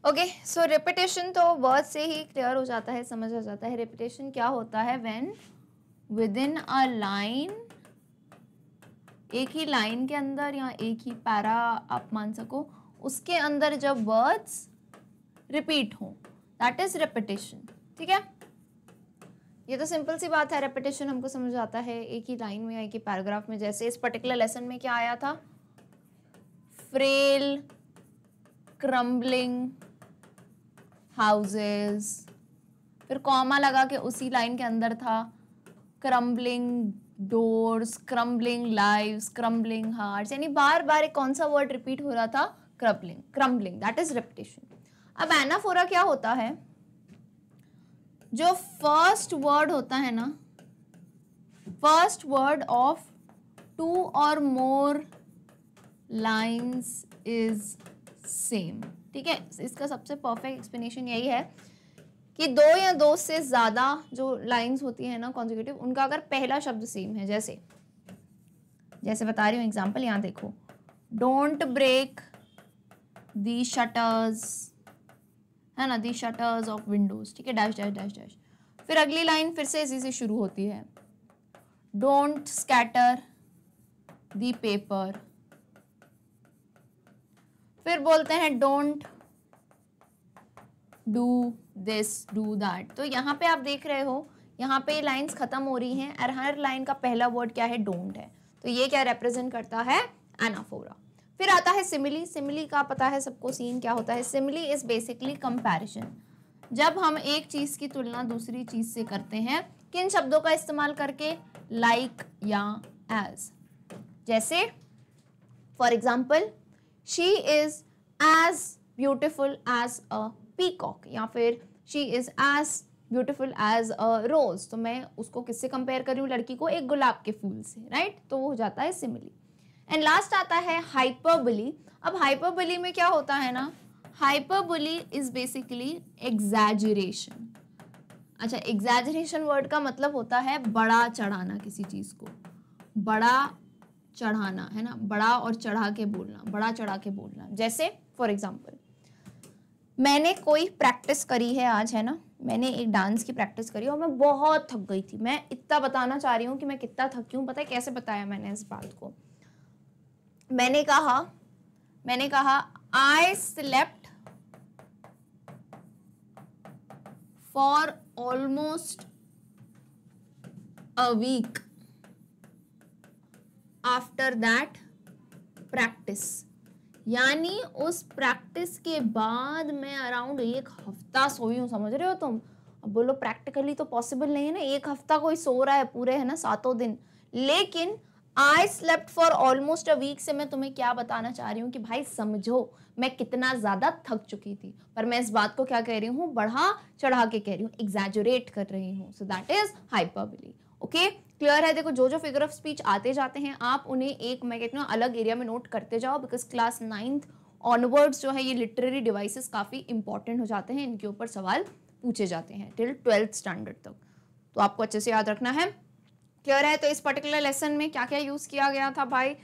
ओके, सो रेपिटेशन तो वर्ड से ही क्लियर हो जाता है, समझ आ जाता है। रेपिटेशन क्या होता है? When with in a line, एक ही लाइन के अंदर या एक ही पैरा आप मान सको, उसके अंदर जब वर्ड्स रिपीट हो, दैट इज रेपिटेशन। ठीक है, ये तो सिंपल सी बात है। रेपिटेशन हमको समझ आता है एक ही लाइन में या एक ही पैराग्राफ में। जैसे इस पर्टिकुलर लेसन में क्या आया था? फ्रेल क्रम्बलिंग हाउसेस, फिर कॉमा लगा के उसी लाइन के अंदर था crumbling doors, crumbling lives, crumbling hearts, यानी बार बार एक कौन सा वर्ड रिपीट हो रहा था? Crumbling, crumbling, that is repetition. अब एनाफोरा क्या होता है? जो फर्स्ट वर्ड होता है ना, फर्स्ट वर्ड ऑफ 2 और मोर लाइन्स इज सेम। ठीक है, इसका सबसे परफेक्ट एक्सप्लेनेशन यही है कि 2 या 2 से ज़्यादा जो लाइंस होती है ना कॉन्जिक्यूटिव, उनका अगर पहला शब्द सेम है, जैसे बता रही हूँ एग्जांपल, यहाँ देखो, डोंट ब्रेक दी शटर्स, है ना, दी शटर्स ऑफ विंडोज। ठीक है, डैश डैश डैश डैश। फिर अगली लाइन फिर से इसी से शुरू होती है, डोंट स्कैटर दी पेपर। फिर बोलते हैं don't do this do that. तो यहाँ पे आप देख रहे हो, यहाँ पे लाइंस खत्म हो रही हैं और हर लाइन का पहला वर्ड क्या है? डोंट है। तो ये क्या रिप्रेजेंट करता है? एनाफोरा। फिर आता है सिमिली। सिमिली का पता है सबको सीन क्या होता है? Simile is basically comparison. जब हम एक चीज की तुलना दूसरी चीज से करते हैं, किन शब्दों का इस्तेमाल करके? लाइक या एज। जैसे for example, she is as beautiful as a peacock, या फिर she is as beautiful as a rose. तो मैं उसको किससे कंपेयर कर रही हूँ? लड़की को एक गुलाब के फूल से, राइट? तो वो हो जाता है सिमिली। एंड लास्ट आता है हाइपरबोली। अब हाइपरबोली में क्या होता है ना, हाइपरबोली इज बेसिकली एग्जैजरेशन। अच्छा, एग्जैजरेशन वर्ड का मतलब होता है बड़ा चढ़ाना किसी चीज को, बड़ा चढ़ाना, है ना, बड़ा और चढ़ा के बोलना, बड़ा चढ़ा के बोलना। जैसे फॉर एग्जाम्पल, मैंने कोई प्रैक्टिस करी है आज, है ना, मैंने एक डांस की प्रैक्टिस करी और मैं बहुत थक गई थी। मैं इतना बताना चाह रही हूँ कि मैं कितना थकी हूँ। पता है कैसे बताया मैंने इस बात को? मैंने कहा I slept for almost a week after that practice. यानी उस प्रैक्टिस के बाद मैं अराउंड 1 हफ्ता सोई हूँ। समझ रहे हो तुम? अब बोलो प्रैक्टिकली तो पॉसिबल नहीं है ना, 1 हफ्ता कोई सो रहा है पूरे, है ना, 7 दिन। लेकिन I slept for almost a week से मैं तुम्हें क्या बताना चाह रही हूँ कि भाई समझो मैं कितना ज्यादा थक चुकी थी, पर मैं इस बात को क्या कह रही हूँ, बढ़ा चढ़ा के कह रही हूँ, एग्जैजुरेट कर रही हूँ, so that is hyperbole. Okay, clear है? देखो जो जो फिगर ऑफ स्पीच आते जाते हैं आप उन्हें एक मैं कहती हूँ अलग एरिया में नोट करते जाओ, बिकॉज क्लास 9th ऑनवर्ड्स जो है ये लिटरेरी डिवाइसेस काफी इंपॉर्टेंट हो जाते हैं, इनके ऊपर सवाल पूछे जाते हैं टिल 12th स्टैंडर्ड तक, तो आपको अच्छे से याद रखना है। क्लियर है? तो इस पर्टिकुलर लेसन में क्या क्या यूज किया गया था भाई,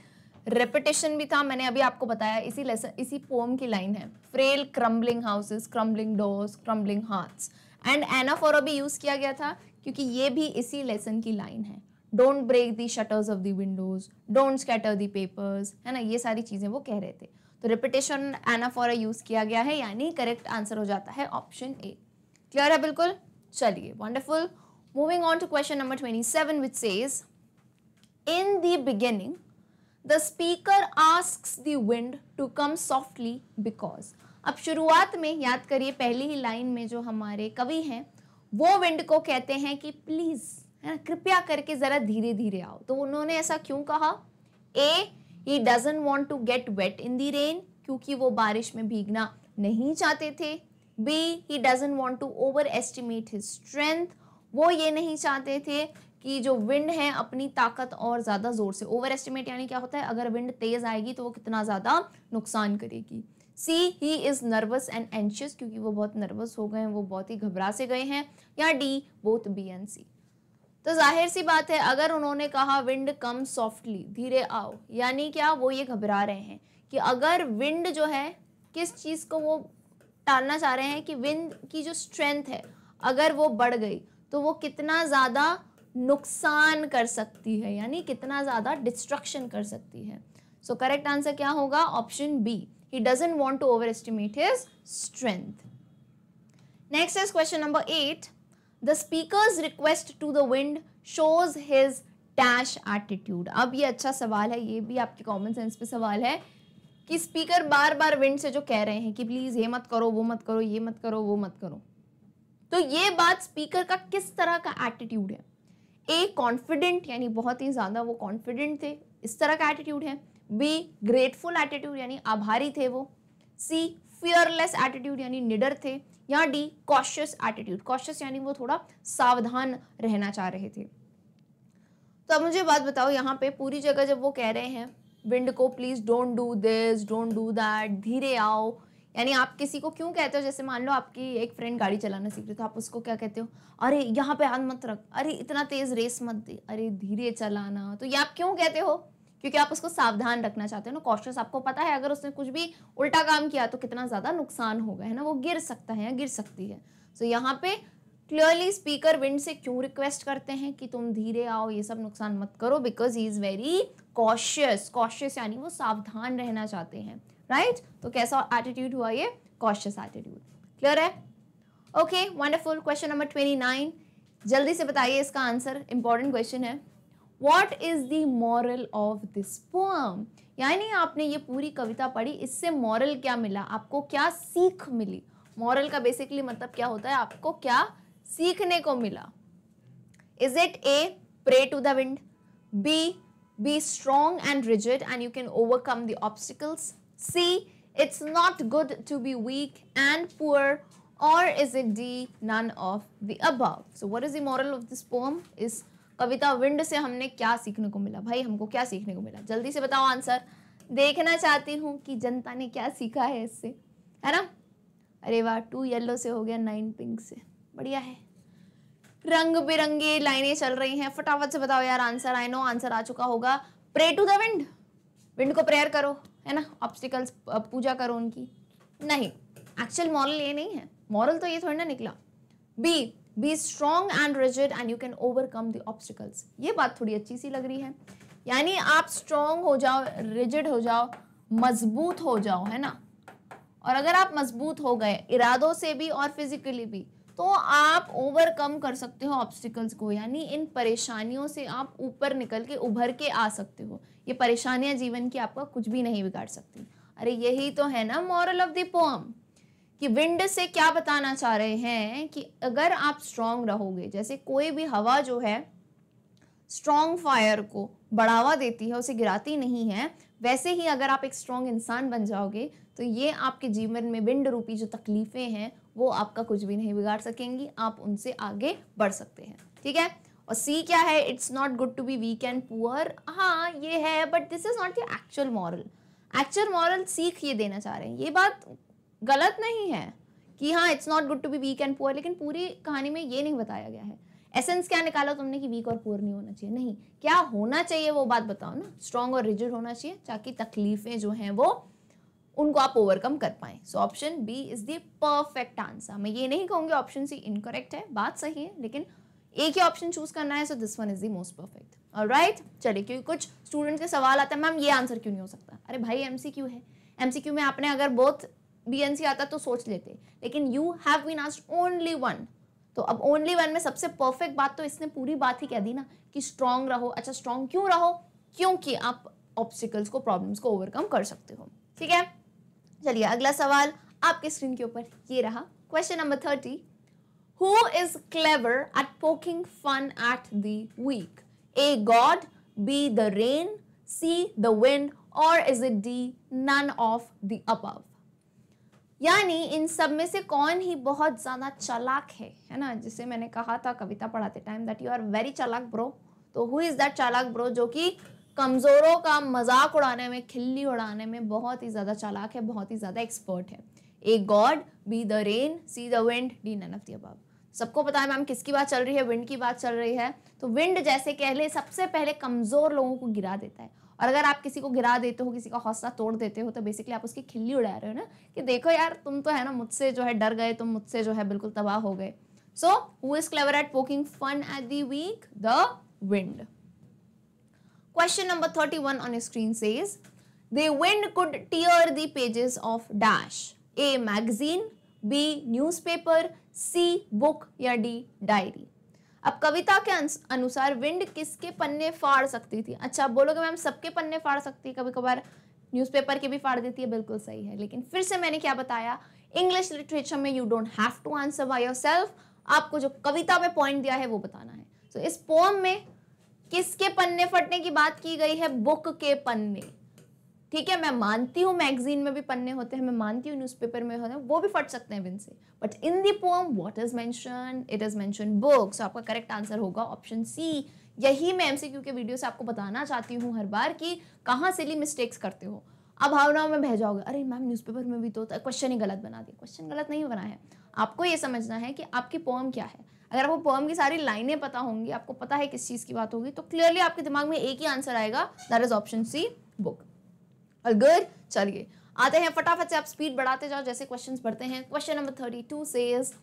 रेपिटेशन भी था, मैंने अभी आपको बताया, इसी लेसन इसी पोम की लाइन है, frail crumbling houses, crumbling doors, crumbling hearts, and anaphora भी यूज किया गया था क्योंकि ये भी इसी लेसन की लाइन है, don't break the shutters of the windows, don't scatter the papers, है ना, ये सारी चीजें वो कह रहे थे। तो रिपीटेशन एनाफोरा यूज किया गया है, यानी करेक्ट आंसर हो जाता है ऑप्शन ए। क्लियर है बिल्कुल? चलिए, wonderful. Moving on to question number 27 which says in the beginning the speaker asks the wind to come softly because, अब शुरुआत में याद करिए पहली ही लाइन में जो हमारे कवि हैं वो विंड को कहते हैं कि प्लीज, है ना, कृपया करके जरा धीरे धीरे आओ। तो उन्होंने ऐसा क्यों कहा? ए, he doesn't want to get wet in the rain, क्योंकि वो बारिश में भीगना नहीं चाहते थे। B, he doesn't want to overestimate his strength, वो ये नहीं चाहते थे कि जो विंड है अपनी ताकत और ज़्यादा ज़ोर से, ओवर एस्टिमेट यानी क्या होता है, अगर विंड तेज़ आएगी तो वो कितना ज़्यादा नुकसान करेगी। C, he is nervous and anxious, क्योंकि वो बहुत नर्वस हो गए हैं, वो बहुत ही घबरा से गए हैं। या डी, बोथ बी एंड सी। तो जाहिर सी बात है अगर उन्होंने कहा विंड कम सॉफ्टली, धीरे आओ, यानी क्या, वो ये घबरा रहे हैं कि अगर विंड जो है, किस चीज़ को वो टालना चाह रहे हैं कि विंड की जो स्ट्रेंथ है अगर वो बढ़ गई तो वो कितना ज़्यादा नुकसान कर सकती है, यानी कितना ज़्यादा डिस्ट्रक्शन कर सकती है। सो करेक्ट आंसर क्या होगा? Option B, he doesn't want to overestimate his strength. Next is question number 8, the speaker's request to the wind shows his dash attitude. अब ये अच्छा सवाल है, ये भी आपके कॉमन सेंस पे सवाल है कि स्पीकर बार बार विंड से जो कह रहे हैं कि प्लीज ये मत करो, वो मत करो, ये मत करो, वो मत करो, तो ये बात स्पीकर का किस तरह का एटीट्यूड है? ए, कॉन्फिडेंट, यानी बहुत ही ज्यादा वो कॉन्फिडेंट थे, इस तरह का एटीट्यूड है। बी, ग्रेटफुल एटीट्यूड, यानी आभारी थे वो। सी, फियरलेस एटीट्यूड, यानी निडर थे। या डी, कॉशियस एटीट्यूड, कॉशियस यानी वो थोड़ा सावधान रहना चाह रहे थे। तो अब मुझे बात बताओ, यहाँ पे पूरी जगह जब वो कह रहे हैं विंड को please don't do this, don't do that, धीरे आओ, यानी आप किसी को क्यों कहते हो, जैसे मान लो आपकी एक फ्रेंड गाड़ी चलाना सीख रही, तो आप उसको क्या कहते हो, अरे यहाँ पे हाथ मत रख, अरे इतना तेज रेस मत दे, अरे धीरे चलाना। तो ये आप क्यों कहते हो? क्योंकि आप उसको सावधान रखना चाहते हो ना, कॉशियस। आपको पता है अगर उसने कुछ भी उल्टा काम किया तो कितना ज्यादा नुकसान होगा, है ना, वो गिर सकता है या गिर सकती है। सो यहाँ पे क्लियरली स्पीकर विंड से क्यों रिक्वेस्ट करते हैं कि तुम धीरे आओ, ये सब नुकसान मत करो, because he is very cautious. Cautious यानी वो सावधान रहना चाहते हैं, राइट? तो कैसा एटीट्यूड हुआ ये? Cautious attitude. क्लियर है? Okay, wonderful. क्वेश्चन नंबर 29, जल्दी से बताइए इसका आंसर, इंपॉर्टेंट क्वेश्चन है। What is the moral of this poem? यानी आपने ये पूरी कविता पढ़ी, इससे मॉरल क्या मिला, आपको क्या सीख मिली? मॉरल का बेसिकली मतलब क्या होता है, आपको क्या सीखने को मिला? Is it A, pray to the wind, B, be strong and rigid and you can overcome the obstacles, C, it's not good to be weak and poor, or is it D, none of the above? So what is the moral of this poem? इस कविता wind से हमने क्या सीखने को मिला? भाई हमको क्या सीखने को मिला? जल्दी से बताओ आंसर, देखना चाहती हूँ कि जनता ने क्या सीखा है इससे, है ना? अरे वाह, 2 येलो से हो गया 9 पिंक से, बढ़िया है। रंग बिरंगी लाइनें चल रही हैं, फटाफट से बताओ यार आंसर। आई नो आंसर आ चुका होगा। Pray to the wind, wind को प्रेयर करो, है ना, ऑब्स्टिकल्स पूजा करो उनकी। नहीं, एक्चुअल मॉरल ये नहीं है, मॉरल तो ये थोड़ी ना निकला। Be strong and rigid and you can overcome the obstacles, ये बात थोड़ी अच्छी सी लग रही है, यानी आप स्ट्रॉन्ग हो जाओ, रिजिड हो जाओ, मजबूत हो जाओ, है ना। और अगर आप मजबूत हो गए इरादों से भी और फिजिकली भी, तो आप ओवरकम कर सकते हो ऑब्स्टिकल्स को, यानी इन परेशानियों से आप ऊपर निकल के उभर के आ सकते हो। ये परेशानियां जीवन की आपका कुछ भी नहीं बिगाड़ सकती। अरे यही तो है ना मॉरल ऑफ द पोएम, कि विंड से क्या बताना चाह रहे हैं कि अगर आप स्ट्रांग रहोगे, जैसे कोई भी हवा जो है स्ट्रॉन्ग फायर को बढ़ावा देती है, उसे गिराती नहीं है, वैसे ही अगर आप एक स्ट्रॉन्ग इंसान बन जाओगे तो ये आपके जीवन में विंड रूपी जो तकलीफ़ें हैं वो आपका कुछ भी नहीं बिगाड़ सकेंगी, आप उनसे आगे बढ़ सकते हैं। ठीक है। और सी क्या है, it's not good to be weak and poor. हाँ ये है, but this is not the actual moral. Actual moral सीख ये देना चाह रहे हैं, ये बात गलत नहीं है कि हाँ it's not good to be weak and poor, लेकिन पूरी कहानी में ये नहीं बताया गया है। एसेंस क्या निकाला तुमने कि वीक और पुअर नहीं होना चाहिए, नहीं, क्या होना चाहिए वो बात बताओ ना। स्ट्रॉन्ग और रिजिड होना चाहिए ताकि तकलीफें जो हैं वो उनको आप ओवरकम कर पाएं। So option B is the perfect answer. मैं ये नहीं कहूँगी ऑप्शन सी इनकरेक्ट है, बात सही है, लेकिन एक ही ऑप्शन चूज करना है, so this one is the most perfect. Alright, चलिए, क्योंकि कुछ स्टूडेंट्स के सवाल आता है मैम ये आंसर क्यों नहीं हो सकता। अरे भाई एमसीक्यू है, एमसीक्यू में आपने अगर बोथ बीएनसी आता तो सोच लेते, लेकिन you have been asked only one, तो अब ओनली वन में सबसे परफेक्ट बात तो इसने पूरी बात ही कह दी ना कि स्ट्रांग रहो। अच्छा स्ट्रांग क्यों रहो, क्योंकि आप ऑब्स्टिकल्स को, प्रॉब्लम्स को ओवरकम कर सकते हो। ठीक है, चलिए अगला सवाल आपके स्क्रीन के ऊपर ये रहा, question number 30। Who is clever at poking fun at the weak? A. God, B. the rain, C. the wind, or is it D. none of the above? यानी इन सब में से कौन ही बहुत ज्यादा चालाक है ना, जिसे मैंने कहा था कविता पढ़ाते time that you are very चालाक ब्रो। तो हु इज दैट चालाक ब्रो जो कि कमजोरों का मजाक उड़ाने में, खिल्ली उड़ाने में बहुत ही ज्यादा चालाक है, बहुत ही ज्यादा एक्सपर्ट है। A god, B the rain, C the wind, D none of the above. सबको पता है मैम किसकी बात चल रही है, विंड की बात चल रही है। तो विंड जैसे कह ले सबसे पहले कमजोर लोगों को गिरा देता है, और अगर आप किसी को गिरा देते हो, किसी का हौसला तोड़ देते हो, तो बेसिकली आप उसकी खिल्ली उड़ा रहे हो ना कि देखो यार तुम तो है ना मुझसे जो है डर गए, तुम मुझसे जो है बिल्कुल तबाह हो गए। So who is clever at poking fun at the weak? The wind. Question number 31 on your screen says, the wind could tear the pages of dash. A. magazine, B. newspaper, C. book या D. diary. अब कविता के अनुसार wind किसके पन्ने फाड़ सकती थी? अच्छा बोलोगे मैम सबके पन्ने फाड़ सकती है, कभी कभार न्यूज़पेपर के भी फाड़ देती है, बिल्कुल सही है। लेकिन फिर से मैंने क्या बताया, इंग्लिश लिटरेचर में you don't have to answer by yourself, आपको जो कविता में पॉइंट दिया है वो बताना है। तो इस पोएम में किसके पन्ने फटने की बात की गई है? बुक के पन्ने। ठीक है, मैं मानती हूँ मैगजीन में भी पन्ने होते हैं, मैं मानती हूँ न्यूज़पेपर में होते हैं, वो भी फट सकते हैं विंड से, but in the poem what is mention? It is mention book. So आपका करेक्ट आंसर होगा ऑप्शन सी। यही मैं एमसीक्यू के वीडियो से आपको बताना चाहती हूँ हर बार कि कहाँ सिली मिस्टेक्स करते हो। अब भावनाओं में बह जाओगे, अरे मैम न्यूज़पेपर में भी तो क्वेश्चन ही गलत बना दिया। क्वेश्चन गलत नहीं बना है, आपको ये समझना है कि आपकी पोएम क्या है। अगर आपको पोएम की सारी लाइनें पता होंगी, आपको पता है किस चीज़ की बात होगी, तो क्लियरली आपके दिमाग में एक ही आंसर आएगा, that is option C, book. और गुड, चलिए आते हैं फटाफट से, आप स्पीड बढ़ाते जाओ जैसे क्वेश्चंस बढ़ते हैं। Question number 32 says,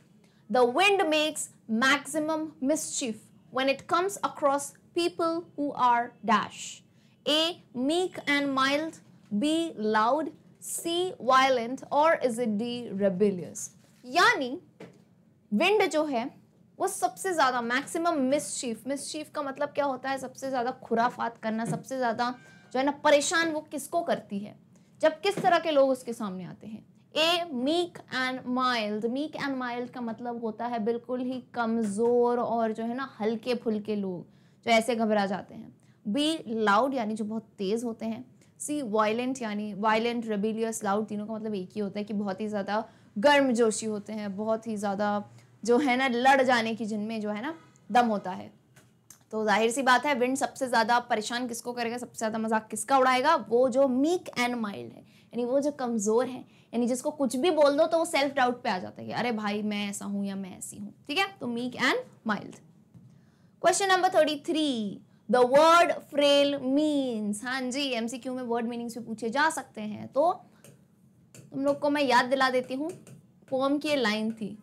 the wind makes maximum mischief when it comes across people who are dash. A meek and mild, B loud, C violent, और इज इट डी रेबेलियस। यानी विंड जो है वो सबसे ज्यादा मैक्सिमम मिसचीफ का मतलब क्या होता है? सबसे ज्यादा खुराफात करना, सबसे ज्यादा जो है ना परेशान वो किसको करती है? जब किस तरह के लोग उसके सामने आते हैं। A meek and mild, meek and mild का मतलब होता है बिल्कुल ही कमजोर और जो है ना हल्के फुल्के लोग जो ऐसे घबरा जाते हैं। बी लाउड यानी जो बहुत तेज होते हैं। सी वायलेंट यानी वायलेंट, रेबेलियस, लाउड, तीनों का मतलब एक ही होता है कि बहुत ही ज्यादा गर्मजोशी होते हैं, बहुत ही ज्यादा जो है ना लड़ जाने की जिनमें जो है ना दम होता है। तो जाहिर सी बात है विंड सबसे ज्यादा परेशान किसको करेगा, सबसे ज्यादा मजाक किसका उड़ाएगा? वो जो मीक एंड माइल्ड है, यानी वो जो कमजोर है, यानी जिसको कुछ भी बोल दो तो वो सेल्फ डाउट पे आ जाता है कि अरे भाई मैं ऐसा हूं या मैं ऐसी हूं। ठीक है, तो meek and mild. Question number 33, the word frail means. हाँ जी, एमसीक्यू में वर्ड मीनिंग्स भी पूछे जा सकते हैं, तो तुम लोग को मैं याद दिला देती हूँ, पोएम की लाइन थी,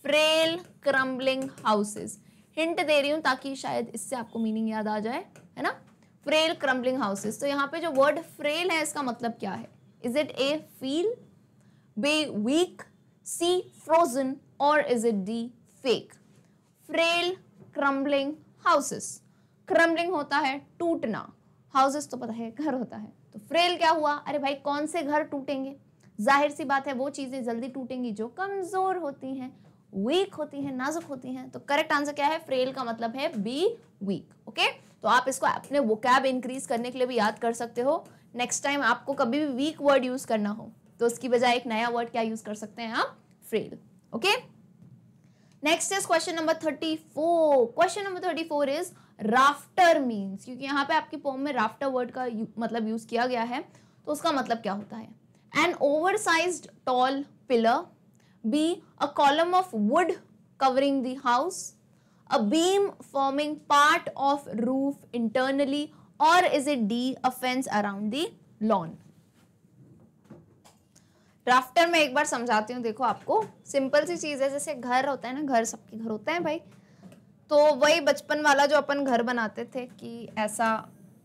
फ्रेल क्रम्बलिंग हाउसेस। हिंट दे रही हूं ताकि शायद इससे आपको मीनिंग याद आ जाए, है ना। फ्रेल क्रम्बलिंग हाउसेस, तो यहाँ पे जो वर्ड फ्रेल है इसका मतलब क्या है? Is it A feel, B weak, C frozen, और is it D fake? Frail crumbling houses, crumbling होता है टूटना, हाउसेस तो पता है घर होता है, तो फ्रेल क्या हुआ? अरे भाई कौन से घर टूटेंगे? जाहिर सी बात है वो चीजें जल्दी टूटेंगी जो कमजोर होती हैं, वीक होती हैं, नाजुक होती हैं। तो करेक्ट आंसर क्या है? फ्रेल का मतलब है बी वीक। ओके, तो आप इसको अपने वोकैब इंक्रीज करने के लिए भी याद कर सकते हो। नेक्स्ट टाइम आपको कभी भी वीक वर्ड यूज करना हो तो उसकी बजाय एक नया वर्ड क्या यूज कर सकते हैं आप, frail. Okay, next is question number 34। Question number 34 is rafter means, क्योंकि यहाँ पे आपकी पोम में राफ्टर वर्ड का मतलब यूज किया गया है, तो उसका मतलब क्या होता है। An oversized tall pillar, B a column of wood covering the house, a beam forming part of roof internally, or is it D, a fence around the lawn? Rafter में एक बार समझाती हूँ, देखो आपको सिंपल सी चीज है, जैसे घर होता है ना, घर सबके घर होते हैं भाई, तो वही बचपन वाला जो अपन घर बनाते थे कि ऐसा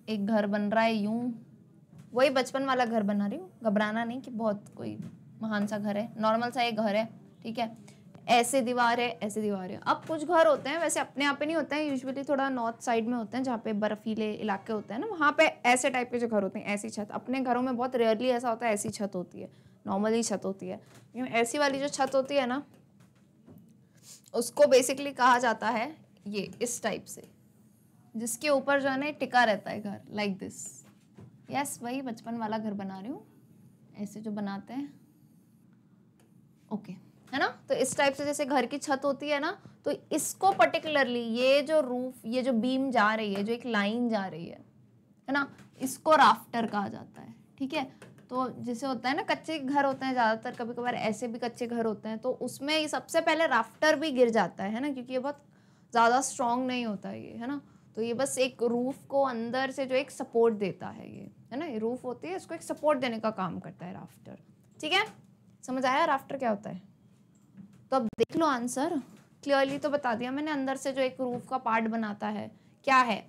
एक घर बन रहा है यूं, वही बचपन वाला घर बना रही हूँ, घबराना नहीं कि बहुत कोई महान सा घर है, नॉर्मल सा एक घर है, ठीक है, ऐसे दीवार है, ऐसे दीवार है। अब कुछ घर होते हैं वैसे अपने आप पे नहीं होते हैं, यूजुअली थोड़ा नॉर्थ साइड में होते हैं जहाँ पे बर्फीले इलाके होते हैं ना, वहाँ पे ऐसे टाइप के जो घर होते हैं, ऐसी छत। अपने घरों में बहुत रेयरली ऐसा होता है ऐसी छत होती है, नॉर्मली छत होती है, ऐसी वाली जो छत होती है ना, उसको बेसिकली कहा जाता है ये इस टाइप से, जिसके ऊपर जो है ना टिका रहता है घर, लाइक दिस। यस, वही बचपन वाला घर बना रही हूँ, ऐसे जो बनाते हैं, ओके, है ना। तो इस टाइप से जैसे घर की छत होती है ना, तो इसको पर्टिकुलरली ये जो रूफ, ये जो बीम जा रही है, जो एक लाइन जा रही है ना, इसको राफ्टर कहा जाता है, ठीक है। तो जैसे होता है ना कच्चे घर होते हैं ज़्यादातर, कभी कभार ऐसे भी कच्चे घर होते हैं, तो उसमें सबसे पहले राफ्टर भी गिर जाता है ना, क्योंकि ये बहुत ज़्यादा स्ट्रॉन्ग नहीं होता है ये, है ना। तो ये बस एक रूफ को अंदर से जो एक सपोर्ट देता है ये, है ना, ये रूफ होती है, इसको एक सपोर्ट देने का काम करता है राफ्टर, ठीक है। समझ आया राफ्टर क्या होता है? तो अब देख लो आंसर, क्लियरली तो बता दिया मैंने, अंदर से जो एक रूफ का पार्ट बनाता है क्या है,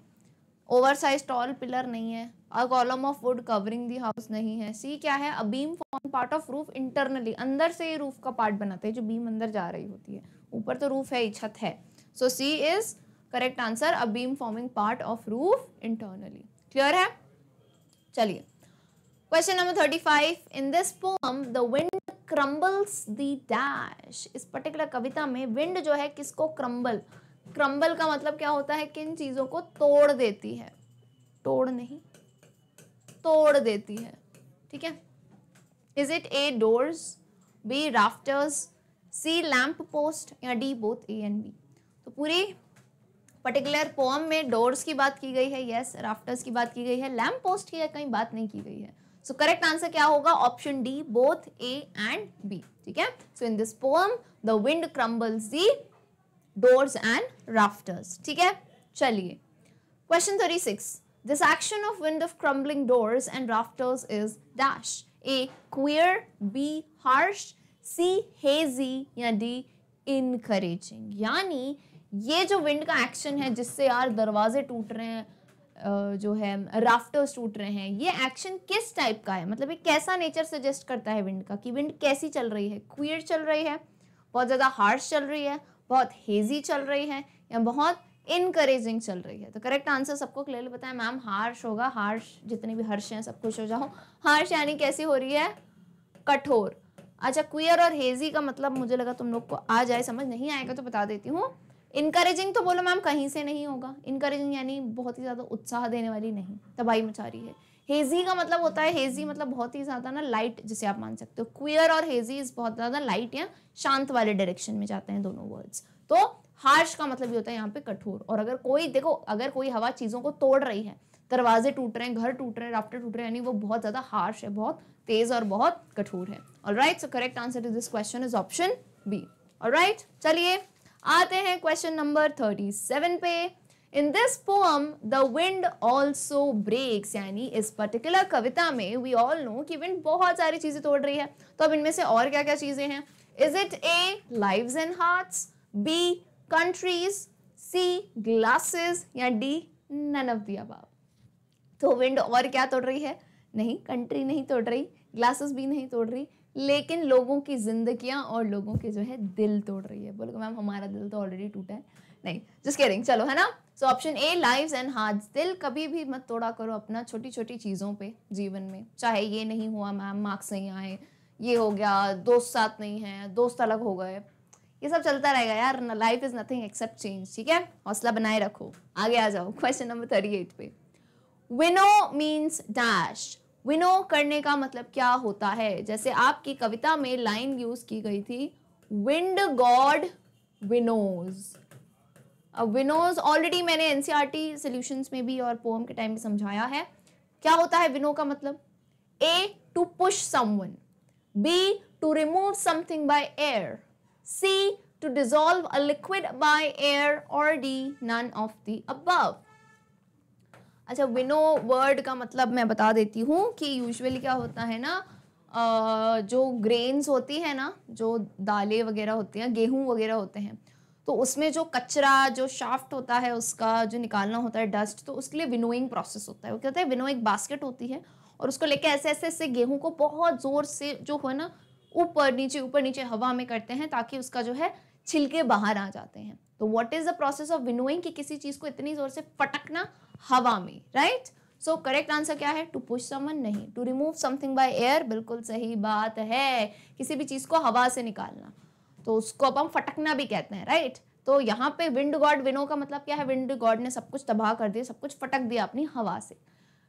ओवरसाइज टॉल पिलर नहीं है, अ column of would covering the house नहीं है, सी क्या है, a beam form part of roof internally, अंदर से ये रूफ का पार्ट बनाते हैं, जो बीम अंदर जा रही होती है, ऊपर तो रूफ है ही, छत है। So C is correct answer, a beam forming part of roof internally. Clear है? चलिए question number 35। In this poem the wind crumbles the dash, इस पर्टिकुलर कविता में विंड जो है किसको क्रम्बल, क्रम्बल का मतलब क्या होता है, किन चीजों को तोड़ देती है, तोड़ नहीं, तोड़ देती है, ठीक है। Is it A doors, B rafters, C lamp post, या D both A and B. तो पूरी पर्टिकुलर पोएम में डोर्स की बात की गई है, यस, राफ्टर्स की बात की गई है, लैंप पोस्ट की कहीं बात नहीं की गई है। सो करेक्ट आंसर क्या होगा, option D, both A and B, ठीक है। So in this poem the wind crumbles the doors and rafters, ठीक है। चलिए question 36। This action of wind of crumbling doors and rafters is dash, A queer, B harsh, C hazy, या D encouraging. यानी ये जो wind का action है जिससे यार दरवाजे टूट रहे हैं, जो है राफ्टर्स टूट रहे हैं, ये एक्शन किस टाइप का है, मतलब ये कैसा नेचर सजेस्ट करता है विंड का, कि विंड कैसी चल रही है, क्वियर चल रही है, बहुत ज़्यादा हार्श चल रही है, बहुत हेजी चल रही है, या बहुत इनकरेजिंग चल रही है। तो करेक्ट आंसर सबको क्लियरली पता है मैम, हार्श होगा। हार्श, जितने भी हर्ष हैं सब खुश हो जाओ। हार्श यानी कैसी हो रही है, कठोर। अच्छा, क्वियर और हेजी का मतलब मुझे लगा तुम लोग को आ जाए समझ, नहीं आएगा तो बता देती हूँ। इनकरेजिंग तो बोलो मैम कहीं से नहीं होगा, इनकरेजिंग यानी बहुत ही ज़्यादा उत्साह देने वाली नहीं, तबाही मचा रही है। हेजी का मतलब होता है, हेजी मतलब बहुत ही ज़्यादा ना लाइट, जिसे आप मान सकते हो। क्वियर और हेजी इस बहुत ज़्यादा लाइट या शांत वाले डायरेक्शन में जाते हैं दोनों वर्ड्स। तो हार्श का मतलब ये होता है यहाँ पे कठोर। और अगर कोई देखो, अगर कोई हवा चीज़ों को तोड़ रही है, दरवाजे टूट रहे हैं, घर टूट रहे हैं, राफ्टर टूट रहे हैं, यानी वो बहुत ज़्यादा हार्श है, बहुत तेज और बहुत कठोर है। Alright, so correct answer to this question is option B. Alright, चलिए आते हैं क्वेश्चन नंबर 37 पे। In this poem the wind also breaks, यानी इस पर्टिकुलर कविता में वी ऑल नो कि विंड बहुत सारी चीजें तोड़ रही है। तो अब इनमें से और क्या क्या चीजें हैं? Is it A lives and hearts, B countries, C glasses, या D none of the above. तो विंड और क्या तोड़ रही है? नहीं, कंट्री नहीं तोड़ रही, ग्लासेस भी नहीं तोड़ रही, लेकिन लोगों की जिंदगियां और लोगों के जो है दिल तोड़ रही है। बोलो मैम हमारा दिल तो ऑलरेडी टूटा है। नहीं, जस्ट किडिंग, चलो, है ना। सो option A lives and hearts. दिल कभी भी मत तोड़ा करो अपना छोटी छोटी चीज़ों पे जीवन में, चाहे ये नहीं हुआ मैम, मार्क्स नहीं आए, ये हो गया, दोस्त साथ नहीं है, दोस्त अलग हो गए, ये सब चलता रहेगा यार, life is nothing accept change, ठीक है, हौसला बनाए रखो। आगे आ जाओ क्वेश्चन नंबर 38 पे। विनो मीन्स डैश। विनो करने का मतलब क्या होता है? जैसे आपकी कविता में लाइन यूज की गई थी, विंड गॉड विनोज। अब विनोज ऑलरेडी मैंने एनसीईआरटी सॉल्यूशंस में भी और पोएम के टाइम में समझाया है। क्या होता है विनो का मतलब? A to push someone, B to remove something by air, C to dissolve a liquid by air, और D none of the above. अच्छा, विनो वर्ड का मतलब मैं बता देती हूँ कि यूजुअली क्या होता है ना, जो ग्रेन्स होती है ना, जो दालें वगैरह होती हैं, गेहूं वगैरह होते हैं, तो उसमें जो कचरा, जो शाफ्ट होता है उसका जो निकालना होता है, डस्ट, तो उसके लिए विनोइंग प्रोसेस होता है। वो क्या होता है, विनो एक बास्केट होती है और उसको लेके ऐसे ऐसे ऐसे गेहूं को बहुत जोर से जो है ना ऊपर नीचे हवा में करते हैं ताकि उसका जो है छिलके बाहर आ जाते हैं। तो what is the process of winnowing, कि किसी चीज को इतनी जोर से फटकना हवा में, राइट? सो करेक्ट आंसर क्या है? टू पुश समवन नहीं, to remove something by air, बिल्कुल सही बात है, किसी भी चीज को हवा से निकालना, तो उसको अब हम फटकना भी कहते हैं, राइट? तो यहाँ पे विंड गॉड विनो का मतलब क्या है? विंड गॉड ने सब कुछ तबाह कर दिया, सब कुछ फटक दिया अपनी हवा से।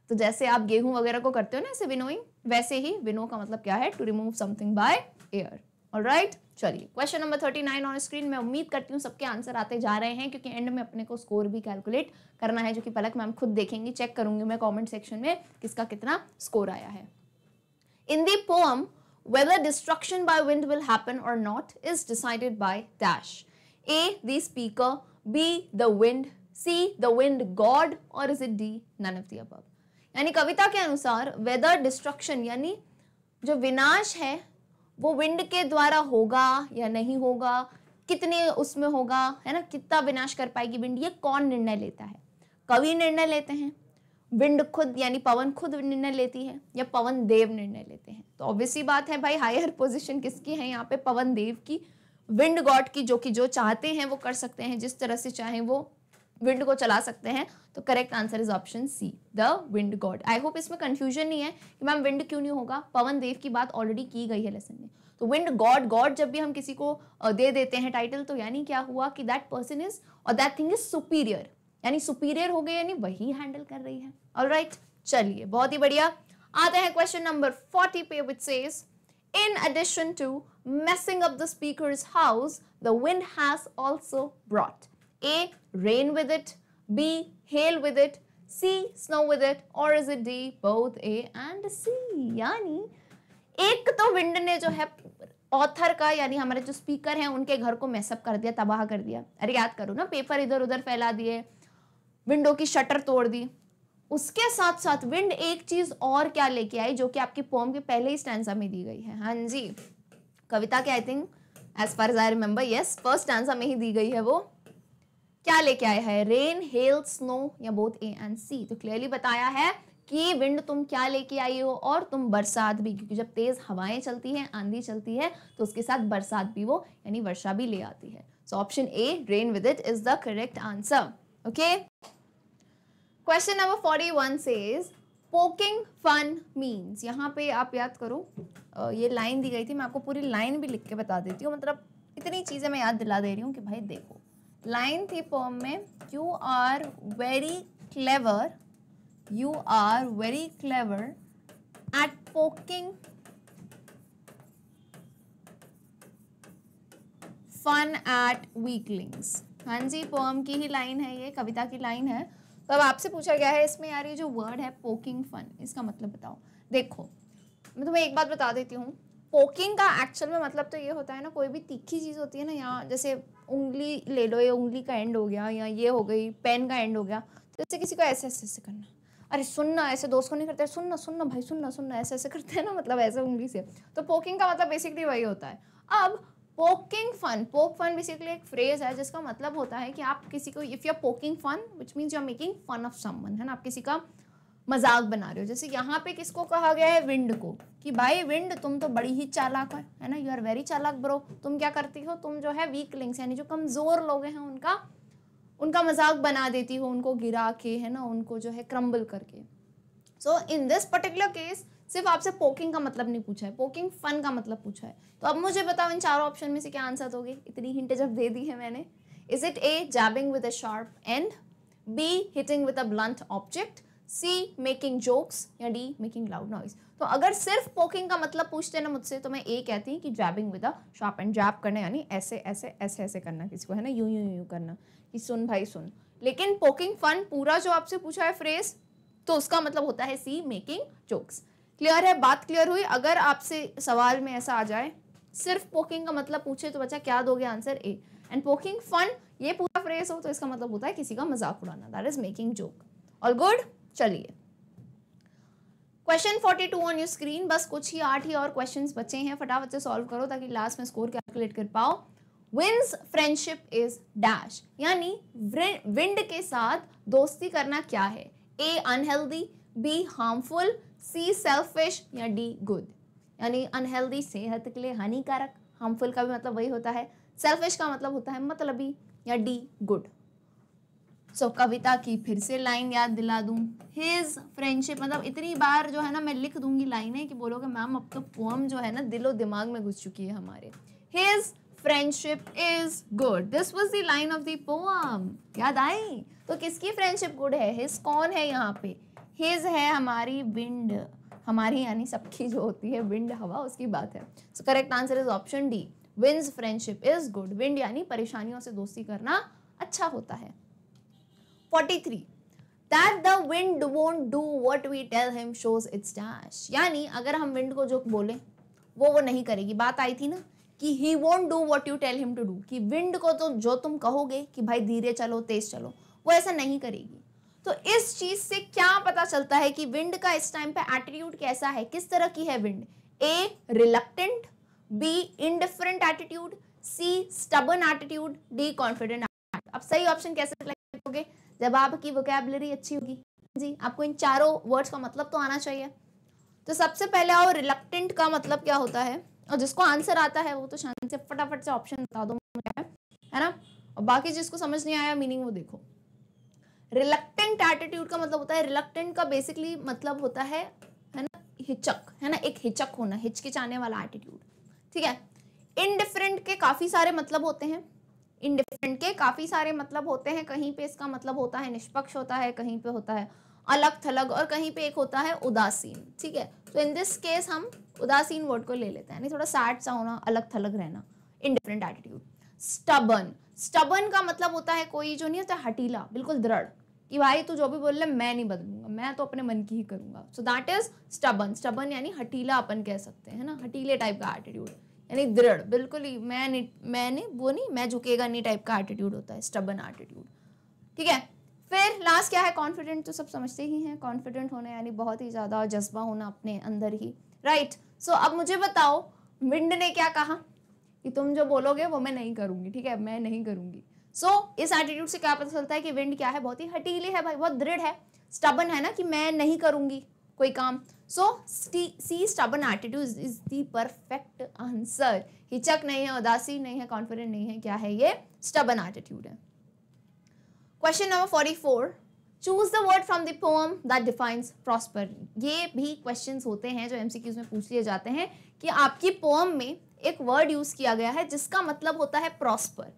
तो जैसे आप गेहूं वगैरह को करते हो ना ऐसे विनोइंग, वैसे ही विनो का मतलब क्या है? To remove something by air. Alright, चलिए क्वेश्चन नंबर 39 ऑन स्क्रीन। मैं उम्मीद करती हूँ सबके आंसर आते जा रहे हैं, क्योंकि एंड में अपने को स्कोर भी कैलकुलेट करना है, जो कि पलक मैम खुद देखेंगी, चेक करूंगी मैं कमेंट सेक्शन में किसका कितना स्कोर आया है। इन the poem whether destruction by wind will happen or not is decided by dash. A, the speaker, B, the wind, C, the wind god, or is it D, none of the above. यानी कविता के अनुसार weather destruction यानी जो विनाश है वो wind के द्वारा होगा या नहीं होगा, कितने उसमें होगा, है ना, कितना विनाश कर पाएगी विंड, ये कौन निर्णय लेता है? कवि निर्णय लेते हैं, विंड खुद यानी पवन खुद निर्णय लेती है, या पवन देव निर्णय लेते हैं? तो ऑब्वियसली बात है भाई, हायर पोजीशन किसकी है यहाँ पे? पवन देव की, विंड गॉड की, जो कि जो चाहते हैं वो कर सकते हैं, जिस तरह से चाहे वो विंड को चला सकते हैं। तो correct answer is option C, the wind god. I hope इसमें कंफ्यूजन नहीं है कि मैम विंड क्यों नहीं होगा, पवन देव की बात ऑलरेडी की गई है लेसन में। तो विंड गॉड, गॉड जब भी हम किसी को दे देते हैं टाइटल, तो यानी क्या हुआ कि दैट पर्सन इज और दैट थिंग इज सुपीरियर, यानी सुपीरियर हो गई, यानी वही हैंडल कर रही है। ऑलराइट, चलिए बहुत ही बढ़िया। आते हैं क्वेश्चन नंबर 40 पे, which says in addition to messing up the speaker's house, the wind has also brought A, rain with it, B, hail with it, C, snow with it, or is it D, both A and C? यानी एक तो wind ने जो है author का यानी हमारे जो स्पीकर हैं उनके घर को मैसअप कर दिया, तबाह कर दिया। अरे याद करो ना, पेपर इधर उधर फैला दिए, विंडो की शटर तोड़ दी। उसके साथ साथ विंड एक चीज और क्या लेके आई, जो कि आपकी पोएम के पहले ही स्टैंजा में दी गई है। हाँ जी, कविता के I think as far as I remember, yes, first stanza में ही दी गई है। वो क्या लेके आया है? रेन, हेल, स्नो, या बोथ ए एंड सी। तो क्लियरली बताया है कि विंड तुम क्या लेके आई हो, और तुम बरसात भी, क्योंकि जब तेज हवाएं चलती हैं, आंधी चलती है, तो उसके साथ बरसात भी वो यानी वर्षा भी ले आती है। So option A, rain with it, is the correct answer. Okay, question number 41 says poking fun means. यहाँ पे आप याद करो, ये लाइन दी गई थी, मैं आपको पूरी लाइन भी लिख के बता देती हूँ, मतलब इतनी चीज़ें मैं याद दिला दे रही हूँ कि भाई देखो, लाइन थी पोएम में, you are very clever, you are very clever at poking fun at weaklings. हाँ जी, पोएम की ही लाइन है, ये कविता की लाइन है। तो अब आपसे पूछा गया है इसमें, यार ये जो वर्ड है पोकिंग फन, इसका मतलब बताओ। देखो मैं तुम्हें एक बात बता देती हूँ, पोकिंग का एक्चुअल में मतलब तो ये होता है ना, कोई भी तीखी चीज़ होती है ना, यहाँ जैसे उंगली ले लो, ये उंगली का एंड हो गया, या ये हो गई पेन का एंड हो गया, तो जैसे किसी को ऐसे ऐसे ऐसे करना, अरे सुनना, ऐसे दोस्त को नहीं करते, सुनना सुनना भाई, सुनना सुनना, ऐसे ऐसे करते हैं ना, मतलब ऐसे उंगली से। तो पोकिंग का मतलब बेसिकली वही होता है। अब poking fun, poke fun basically एक फ्रेज है जिसका मतलब होता है कि आप किसी को, if you are poking fun which means you are making fun of someone, है ना, आप किसी का मजाक बना रहे हो। जैसे यहाँ पे किसको कहा गया है? विंड को, कि भाई विंड तुम तो बड़ी ही चालाक है ना, यू आर वेरी चालाक ब्रो, तुम क्या करती हो, तुम जो है वीकलिंग्स यानी जो कमजोर लोग हैं उनका मजाक बना देती हो, उनको गिरा के, है ना, उनको जो है क्रम्बल करके। सो इन दिस पर्टिकुलर केस सिर्फ आपसे पोकिंग का मतलब नहीं पूछा है, पोकिंग फन का मतलब पूछा है। तो अब मुझे बताओ इन चारों ऑप्शन में से क्या आंसर दोगे? इतनी हिंट जब दे दी है मैंने। Is it A jabbing with a sharp end, B hitting with a blunt object, C making jokes, या डी मेकिंग लाउड नॉइज? तो अगर सिर्फ पोकिंग का मतलब पूछते ना मुझसे तो मैं ए कहती कि जैबिंग विद अ शार्प एंड, जैब करना यानी ऐसे ऐसे ऐसे ऐसे करना किसी को, है ना, यूं यूं यूं करना कि सुन भाई सुन। लेकिन पोकिंग फन पूरा जो आपसे पूछा है फ्रेज, तो उसका मतलब होता है सी मेकिंग जोक्स। क्लियर है? बात क्लियर हुई? अगर आपसे सवाल में ऐसा आ जाए सिर्फ पोकिंग का मतलब पूछे तो बच्चा क्या दोगे answer? A. And poking fun ये पूरा फ्रेज हो तो इसका मतलब होता है किसी का मजाक उड़ाना, that is making joke. All good? चलिए क्वेश्चन 42 ऑन योर स्क्रीन। बस कुछ ही 8 ही और क्वेश्चंस बचे हैं, फटाफट से सॉल्व करो ताकि लास्ट में स्कोर कैलकुलेट कर पाओ। विंस फ्रेंडशिप इज डैश, यानी विंड के साथ दोस्ती करना क्या है? A unhealthy, B harmful, C selfish, या डी गुड? यानी अनहेल्दी सेहत के लिए हानिकारक, हार्मफुल का भी मतलब वही होता है, सेल्फिश का मतलब होता है मतलबी, या डी गुड? सो कविता की फिर से लाइन याद दिला दूं, हिज फ्रेंडशिप, मतलब इतनी बार जो है ना मैं लिख दूंगी लाइनें कि बोलोगे मैम अब तो पोम जो है ना दिलो दिमाग में घुस चुकी है हमारे। His friendship is good, this was the line of the pome. याद आई? तो किसकी फ्रेंडशिप गुड है? हिज कौन है यहाँ पे? हिज है हमारी विंड, हमारी यानी सबकी जो होती है विंड हवा, उसकी बात है। सो correct answer is option D, winds friendship is good. Wind यानी परेशानियों से दोस्ती करना अच्छा होता है। 43 that the wind won't do what we tell him shows its dash, यानी अगर हम विंड को जो बोले वो नहीं करेगी। बात आई थी ना कि he won't do what you tell him to do, कि विंड को तो जो तुम कहोगे कि भाई धीरे चलो तेज चलो वो ऐसा नहीं करेगी। तो इस चीज से क्या पता चलता है कि विंड का इस टाइम पे एटीट्यूड कैसा है, किस तरह की है wind? A reluctant, B indifferent attitude, C stubborn attitude, D confident attitude? अब सही ऑप्शन कैसे सेलेक्ट करोगे? जब आपकी वोकैबुलरी अच्छी होगी जी, आपको इन चारों वर्ड्स का मतलब तो आना चाहिए। तो सबसे पहले आओ, रिलक्टेंट का मतलब क्या होता है, और जिसको आंसर आता है वो तो शांति से फटाफट से ऑप्शन बता दो मुझे, है ना, और बाकी जिसको समझ नहीं आया मीनिंग वो देखो। रिलक्टेंट एटीट्यूड का मतलब होता है, रिलक्टेंट का बेसिकली मतलब होता है ना हिचक, है ना, एक हिचक होना, हिचकिचाने वाला एटीट्यूड, ठीक है। इनडिफरेंट के काफी सारे मतलब होते हैं, इंडिफरेंट के काफी सारे मतलब होते हैं, कहीं पे इसका मतलब होता है निष्पक्ष होता है, कहीं पे होता है अलग थलग, और कहीं पे एक होता है उदासीन, ठीक है। तो इन दिस केस हम उदासीन वर्ड को ले लेते हैं, यानी थोड़ा सैड सा होना, अलग थलग रहना, इंडिफरेंट एटीट्यूड। स्टबर्न, स्टबर्न का मतलब होता है कोई जो नहीं होता हटीला, बिल्कुल दृढ़, कि भाई तू जो भी बोल ले मैं नहीं बदलूंगा, मैं तो अपने मन की ही करूंगा। So that is stubborn. Stubborn यानी हटीला अपन कह सकते हैं ना, हटीले टाइप का एटीट्यूड, यानी दृढ़, बिल्कुल ही मैं झुकेगा नहीं टाइप का एटीट्यूड होता है स्टबर्न एटीट्यूड, ठीक है। फिर लास्ट क्या है? कॉन्फिडेंट, तो सब समझते ही हैं, कॉन्फिडेंट होना यानी बहुत ही ज्यादा जज्बा होना अपने अंदर ही, राइट। सो अब मुझे बताओ विंड ने क्या कहा कि तुम जो बोलोगे वो मैं नहीं करूंगी, ठीक है, मैं नहीं करूंगी। सो इस एटीट्यूड से क्या पता चलता है कि विंड क्या है? बहुत ही हटीली है भाई, बहुत दृढ़ है, स्टबर्न है ना कि मैं नहीं करूंगी कोई काम। So C stubborn attitude is the perfect answer. हिचक नहीं है, उदासी नहीं है, कॉन्फिडेंट नहीं है, क्या है ये? स्टबर्न एटीट्यूड है। Question number 44, choose the word from the poem that defines prosper. ये भी क्वेश्चंस होते हैं जो एमसीक्यूज में पूछ लिए जाते हैं कि आपकी पोएम में एक वर्ड यूज किया गया है जिसका मतलब होता है प्रॉस्पर,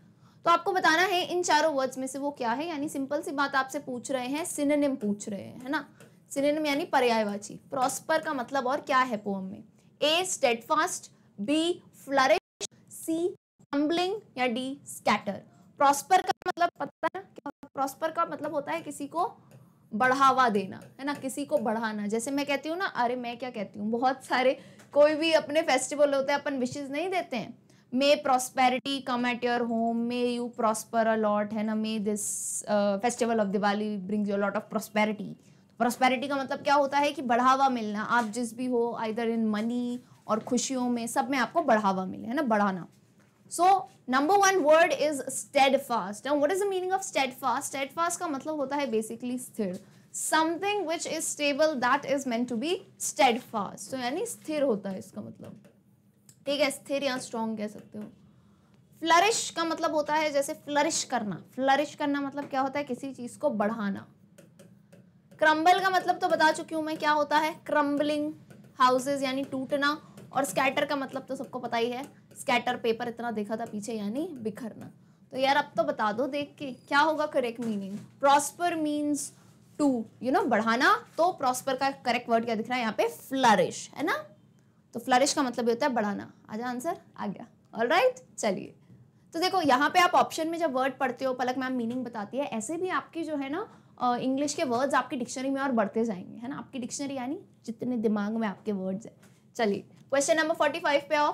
तो आपको बताना है इन चारों वर्ड्स में से वो क्या है। यानी सिंपल सी बात आपसे पूछ रहे हैं, सिनोनिम पूछ रहे हैं, है ना, सिनोनिम यानी पर्यायवाची। प्रॉस्पर का मतलब और क्या है पोएम में? ए स्टेडफास्ट, बी फ्लरिश, सी टम्बलिंग, या डी स्कैटर? प्रॉस्पर का मतलब पता है क्या? प्रॉस्पर का मतलब होता है किसी को बढ़ावा देना, है ना, किसी को बढ़ाना। जैसे मैं कहती हूँ ना, अरे मैं क्या कहती हूँ, बहुत सारे कोई भी अपने फेस्टिवल होते हैं अपन विशेस नहीं देते हैं, may prosperity come at your home, may you prosper a lot, है ना, may this festival of Diwali brings you a lot of prosperity. Prosperity का मतलब क्या होता है कि बढ़ावा मिलना, आप जिस भी हो आइदर इन मनी और खुशियों में, सब में आपको बढ़ावा मिले, है ना, बढ़ाना। So number one word is steadfast. Now what is the meaning of steadfast? Steadfast का मतलब होता है basically स्थिर, something which is stable that is meant to be steadfast. So यानी स्थिर होता है इसका मतलब, ठीक है, स्थिर या स्ट्रॉन्ग कह सकते हो। फ्लरिश का मतलब होता है जैसे फ्लरिश करना, फ्लरिश करना मतलब क्या होता है? किसी चीज को बढ़ाना। क्रम्बल का मतलब तो बता चुकी हूं मैं क्या होता है, क्रम्बलिंग, हाउसेज यानी टूटना, और स्कैटर का मतलब तो सबको पता ही है, स्कैटर पेपर इतना देखा था पीछे यानी बिखरना। तो यार अब तो बता दो देख के क्या होगा correct meaning. Prosper means to बढ़ाना, तो प्रॉस्पर का करेक्ट वर्ड क्या दिख रहा है यहाँ पे, फ्लरिश, है ना। तो फ्लरिश का मतलब होता है बढ़ाना। आजा आंसर आ गया। ऑलराइट, चलिए तो देखो यहाँ पे आप ऑप्शन में जब वर्ड पढ़ते हो, पलक मैम मीनिंग बताती है, ऐसे भी आपकी जो है ना इंग्लिश के वर्ड्स आपकी डिक्शनरी में और बढ़ते जाएंगे, है ना। आपकी डिक्शनरी यानी जितने दिमाग में आपके वर्ड्स हैं। चलिए क्वेश्चन नंबर 45 पे आओ।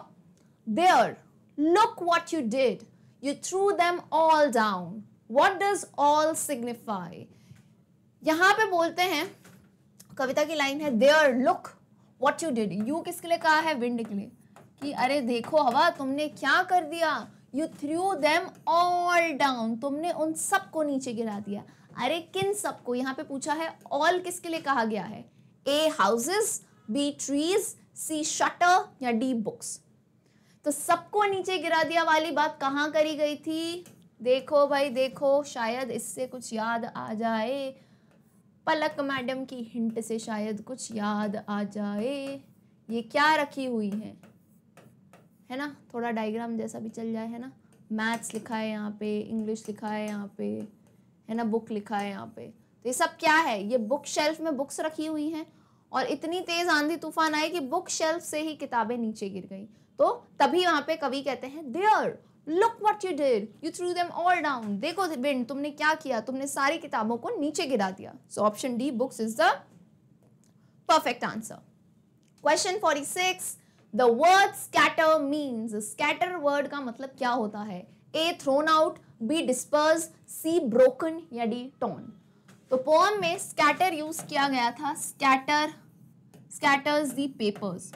There, look what you did, you threw them all down, what does all signify. यहाँ पे बोलते हैं, कविता की लाइन है, there look what you did. You किसके लिए कहा है, विंड के लिए, कि अरे देखो हवा तुमने क्या कर दिया, you threw them all down, तुमने उन सबको नीचे गिरा दिया। अरे किन सबको, यहाँ पे पूछा है ऑल किसके लिए कहा गया है, ए हाउसेस, बी ट्रीज, सी शटर या डी बुक्स। तो सबको नीचे गिरा दिया वाली बात कहाँ करी गई थी, देखो भाई देखो, शायद इससे कुछ याद आ जाए, पलक मैडम की हिंट से शायद कुछ याद आ जाए। ये क्या रखी हुई है ना, थोड़ा डायग्राम जैसा भी चल जाए, है ना। मैथ्स लिखा है यहाँ पे, इंग्लिश लिखा है यहाँ पे, है ना, बुक लिखा है यहाँ पे। तो ये सब क्या है, ये बुक शेल्फ में बुक्स रखी हुई हैं, और इतनी तेज आंधी तूफान आई कि बुक शेल्फ से ही किताबें नीचे गिर गई। तो तभी वहां पे कवि कहते हैं, there look what you did, you threw them all down, देखो विंड तुमने क्या किया, तुमने सारी किताबों को नीचे गिरा दिया। So option D books is the perfect answer. Question 46, the word scatter means, scatter word का मतलब क्या होता है, ए थ्रोन आउट, बी डिस्पर्स, सी ब्रोकन या डी टॉर्न। तो पोएम में स्कैटर यूज किया गया था, स्कैटर्स दी पेपर्स।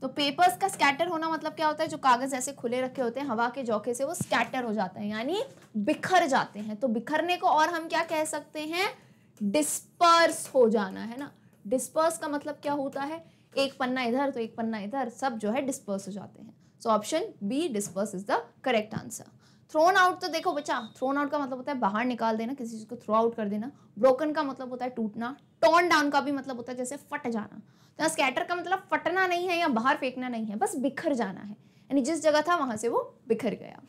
तो पेपर्स का स्कैटर होना मतलब क्या होता है, जो कागज ऐसे खुले रखे होते हैं हवा के झोंके से वो स्कैटर हो जाते हैं, यानी बिखर जाते हैं। तो बिखरने को और हम क्या कह सकते हैं, डिस्पर्स हो जाना, है ना। डिस्पर्स का मतलब क्या होता है, एक पन्ना इधर तो एक पन्ना इधर, सब जो है डिस्पर्स हो जाते हैं। So option B disperse is the correct answer. Thrown out तो देखो बच्चा, थ्रोन आउट का मतलब होता है बाहर निकाल देना, किसी चीज को थ्रो आउट कर देना। ब्रोकन का मतलब होता है टूटना। टॉर्न डाउन का भी मतलब होता है जैसे फट जाना। तो स्कैटर का मतलब फटना नहीं है या बाहर फेंकना नहीं है, बस बिखर जाना है, यानी जिस जगह था वहां से वो बिखर गया।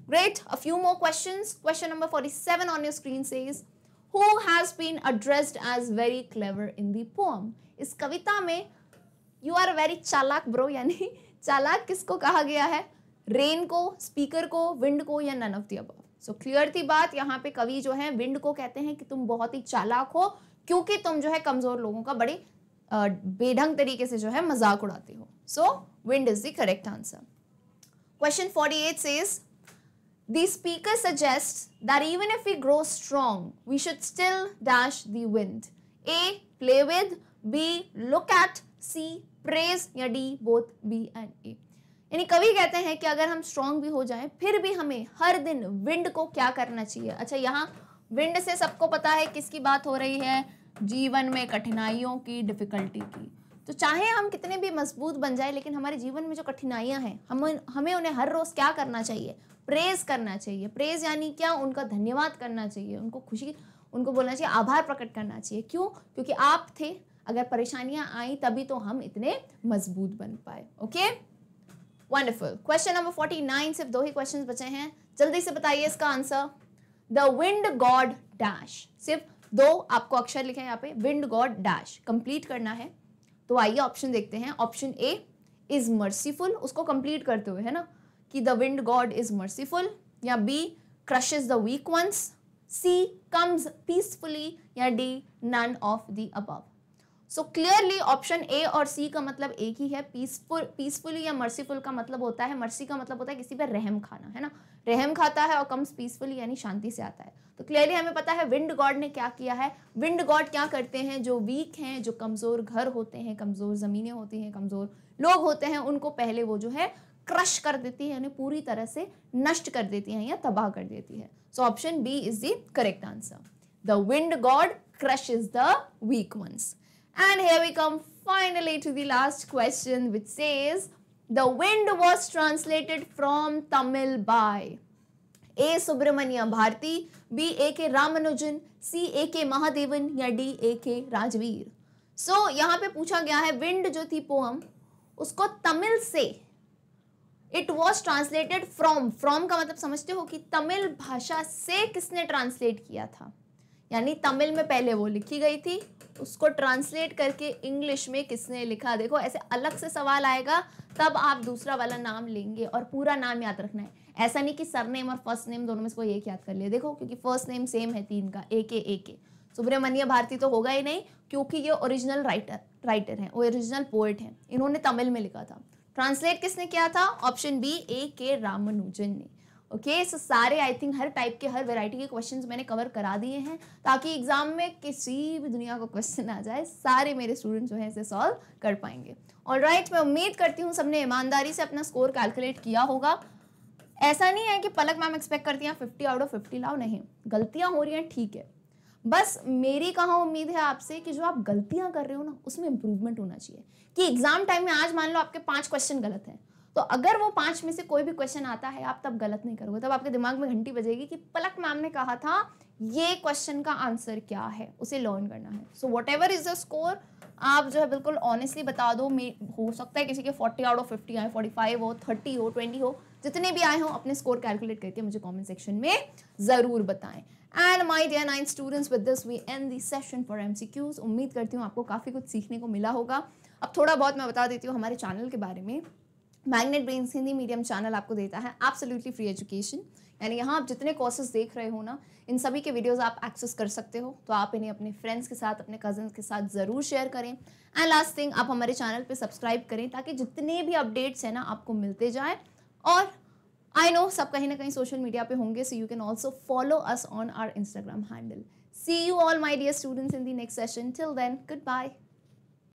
Great, a few more questions. Question number 47 on your screen says, who has been addressed as very clever in the poem. इस कविता में यू आर वेरी चालाक ब्रो, यानी चालाक किसको कहा गया है, रेन को, स्पीकर को, विंड को, या none of the above. So clear थी बात, यहाँ पे कवि जो है विंड को कहते हैं कि तुम बहुत ही चालाक हो, क्योंकि तुम जो है कमजोर लोगों का बड़े बेढंग तरीके से जो है मजाक उड़ाते हो। So wind is the correct answer. Question 48 says, the speaker suggests that even if we grow strong, we should still dash the wind. A, play with, B, look at, C, praise या D, both B and A। यानी कवि कहते हैं कि अगर हम strong भी हो जाएं फिर भी हमें हर दिन विंड को क्या करना चाहिए। अच्छा, यहाँ विंड से सबको पता है किसकी बात हो रही है, जीवन में कठिनाइयों की, डिफिकल्टी की। तो चाहे हम कितने भी मजबूत बन जाए, लेकिन हमारे जीवन में जो कठिनाइयां हैं हमें उन्हें हर रोज क्या करना चाहिए, प्रेज करना चाहिए। प्रेज यानी क्या, उनका धन्यवाद करना चाहिए, उनको खुशी, उनको बोलना चाहिए, आभार प्रकट करना चाहिए। क्यों, क्योंकि आप थे, अगर परेशानियां आई तभी तो हम इतने मजबूत बन पाए। Okay, wonderful. क्वेश्चन नंबर 49, सिर्फ 2 ही क्वेश्चंस बचे हैं, जल्दी से बताइए इसका answer. The wind God dash, सिर्फ 2 आपको अक्षर लिखे हैं यहाँ पे, विंड गॉड डैश कंप्लीट करना है। तो आइए ऑप्शन देखते हैं। ऑप्शन ए इज मर्सीफुल, उसको कंप्लीट करते हुए, है ना, कि the wind god is merciful, या B crushes the weak ones, C comes peacefully, या D none of the above. So clearly option A और सी का मतलब एक ही है। पीसफुली या मर्सीफुल का मतलब होता है, मर्सी का मतलब होता है किसी पर रहम खाना, है ना, रहम खाता है, और कम्स पीसफुली यानी शांति से आता है। तो क्लियरली हमें पता है विंड गॉड ने क्या किया है। विंड गॉड क्या करते हैं, जो वीक हैं, जो कमजोर घर होते हैं, कमजोर जमीनें होती हैं, कमजोर लोग होते हैं, उनको पहले वो जो है क्रश कर देती है, यानी पूरी तरह से नष्ट कर देती है या तबाह कर देती है। So option B is the correct answer. The wind god crushes the weak ones. And here we come finally to the last question, which says the wind was translated from Tamil by A. Subramania Bharati, B. A. K. Ramanujan, C. A. K. Mahadevan या D. A. K. Rajveer। सो यहाँ पे पूछा गया है wind जो थी poem उसको तमिल से इट वॉज ट्रांसलेटेड फ्रॉम का मतलब समझते हो कि तमिल भाषा से किसने ट्रांसलेट किया था, यानी तमिल में पहले वो लिखी गई थी, उसको ट्रांसलेट करके इंग्लिश में किसने लिखा। देखो ऐसे अलग से सवाल आएगा तब आप दूसरा वाला नाम लेंगे और पूरा नाम याद रखना है, ऐसा नहीं कि सरनेम और फर्स्ट नेम दोनों में से कोई एक याद कर लिया। देखो क्योंकि फर्स्ट नेम सेम है तीन का, ए के सुब्रमण्य भारती तो होगा ही नहीं क्योंकि ये ओरिजिनल राइटर हैं, ओरिजिनल पोएट हैं, इन्होंने तमिल में लिखा था। ट्रांसलेट किसने किया था? Option B A.K. रामानुजन ने। ओके सो सारे आई थिंक हर टाइप के हर वैरायटी के क्वेश्चंस मैंने कवर करा दिए हैं ताकि एग्जाम में किसी भी दुनिया का क्वेश्चन आ जाए सारे मेरे स्टूडेंट जो है इसे सॉल्व कर पाएंगे। ऑलराइट, मैं उम्मीद करती हूँ सबने ईमानदारी से अपना स्कोर कैलकुलेट किया होगा। ऐसा नहीं है कि पलक मैम एक्सपेक्ट करती हैं 50 आउट ऑफ 50 लाओ, नहीं, गलतियां हो रही हैं ठीक है, बस मेरी कहाँ उम्मीद है आपसे कि जो आप गलतियां कर रहे हो ना उसमें इंप्रूवमेंट होना चाहिए। कि एग्जाम टाइम में आज मान लो आपके 5 क्वेश्चन गलत हैं तो अगर वो 5 में से कोई भी क्वेश्चन आता है आप तब गलत नहीं करोगे, तब आपके दिमाग में घंटी बजेगी कि पलक मैम ने कहा था ये क्वेश्चन का आंसर क्या है, उसे लर्न करना है। So what ever is the score आप जो है बिल्कुल ऑनेस्टली बता दो। हो सकता है किसी के 40 आउट ऑफ 50 आए, 45 हो, 30 हो, 20 हो, जितने भी आए हो अपने स्कोर कैलकुलेट करके मुझे कमेंट सेक्शन में ज़रूर बताएं। And my dear 9 students, with this we end the session for MCQs। उम्मीद करती हूँ आपको काफ़ी कुछ सीखने को मिला होगा। अब थोड़ा बहुत मैं बता देती हूँ हमारे चैनल के बारे में। Magnet brains Hindi medium channel आपको देता है एब्सोल्युटली फ्री एजुकेशन, यानी यहाँ आप जितने कोर्सेज देख रहे हो ना इन सभी के वीडियोस आप एक्सेस कर सकते हो, तो आप इन्हें अपने फ्रेंड्स के साथ अपने कजन्स के साथ ज़रूर शेयर करें। एंड लास्ट थिंग, आप हमारे चैनल पे सब्सक्राइब करें ताकि जितने भी अपडेट्स हैं ना आपको मिलते जाए। और आई नो सब कहीं ना कहीं सोशल मीडिया पे होंगे, so you can also follow us on our Instagram handle. See you all my dear students in the next session. Till then, good bye.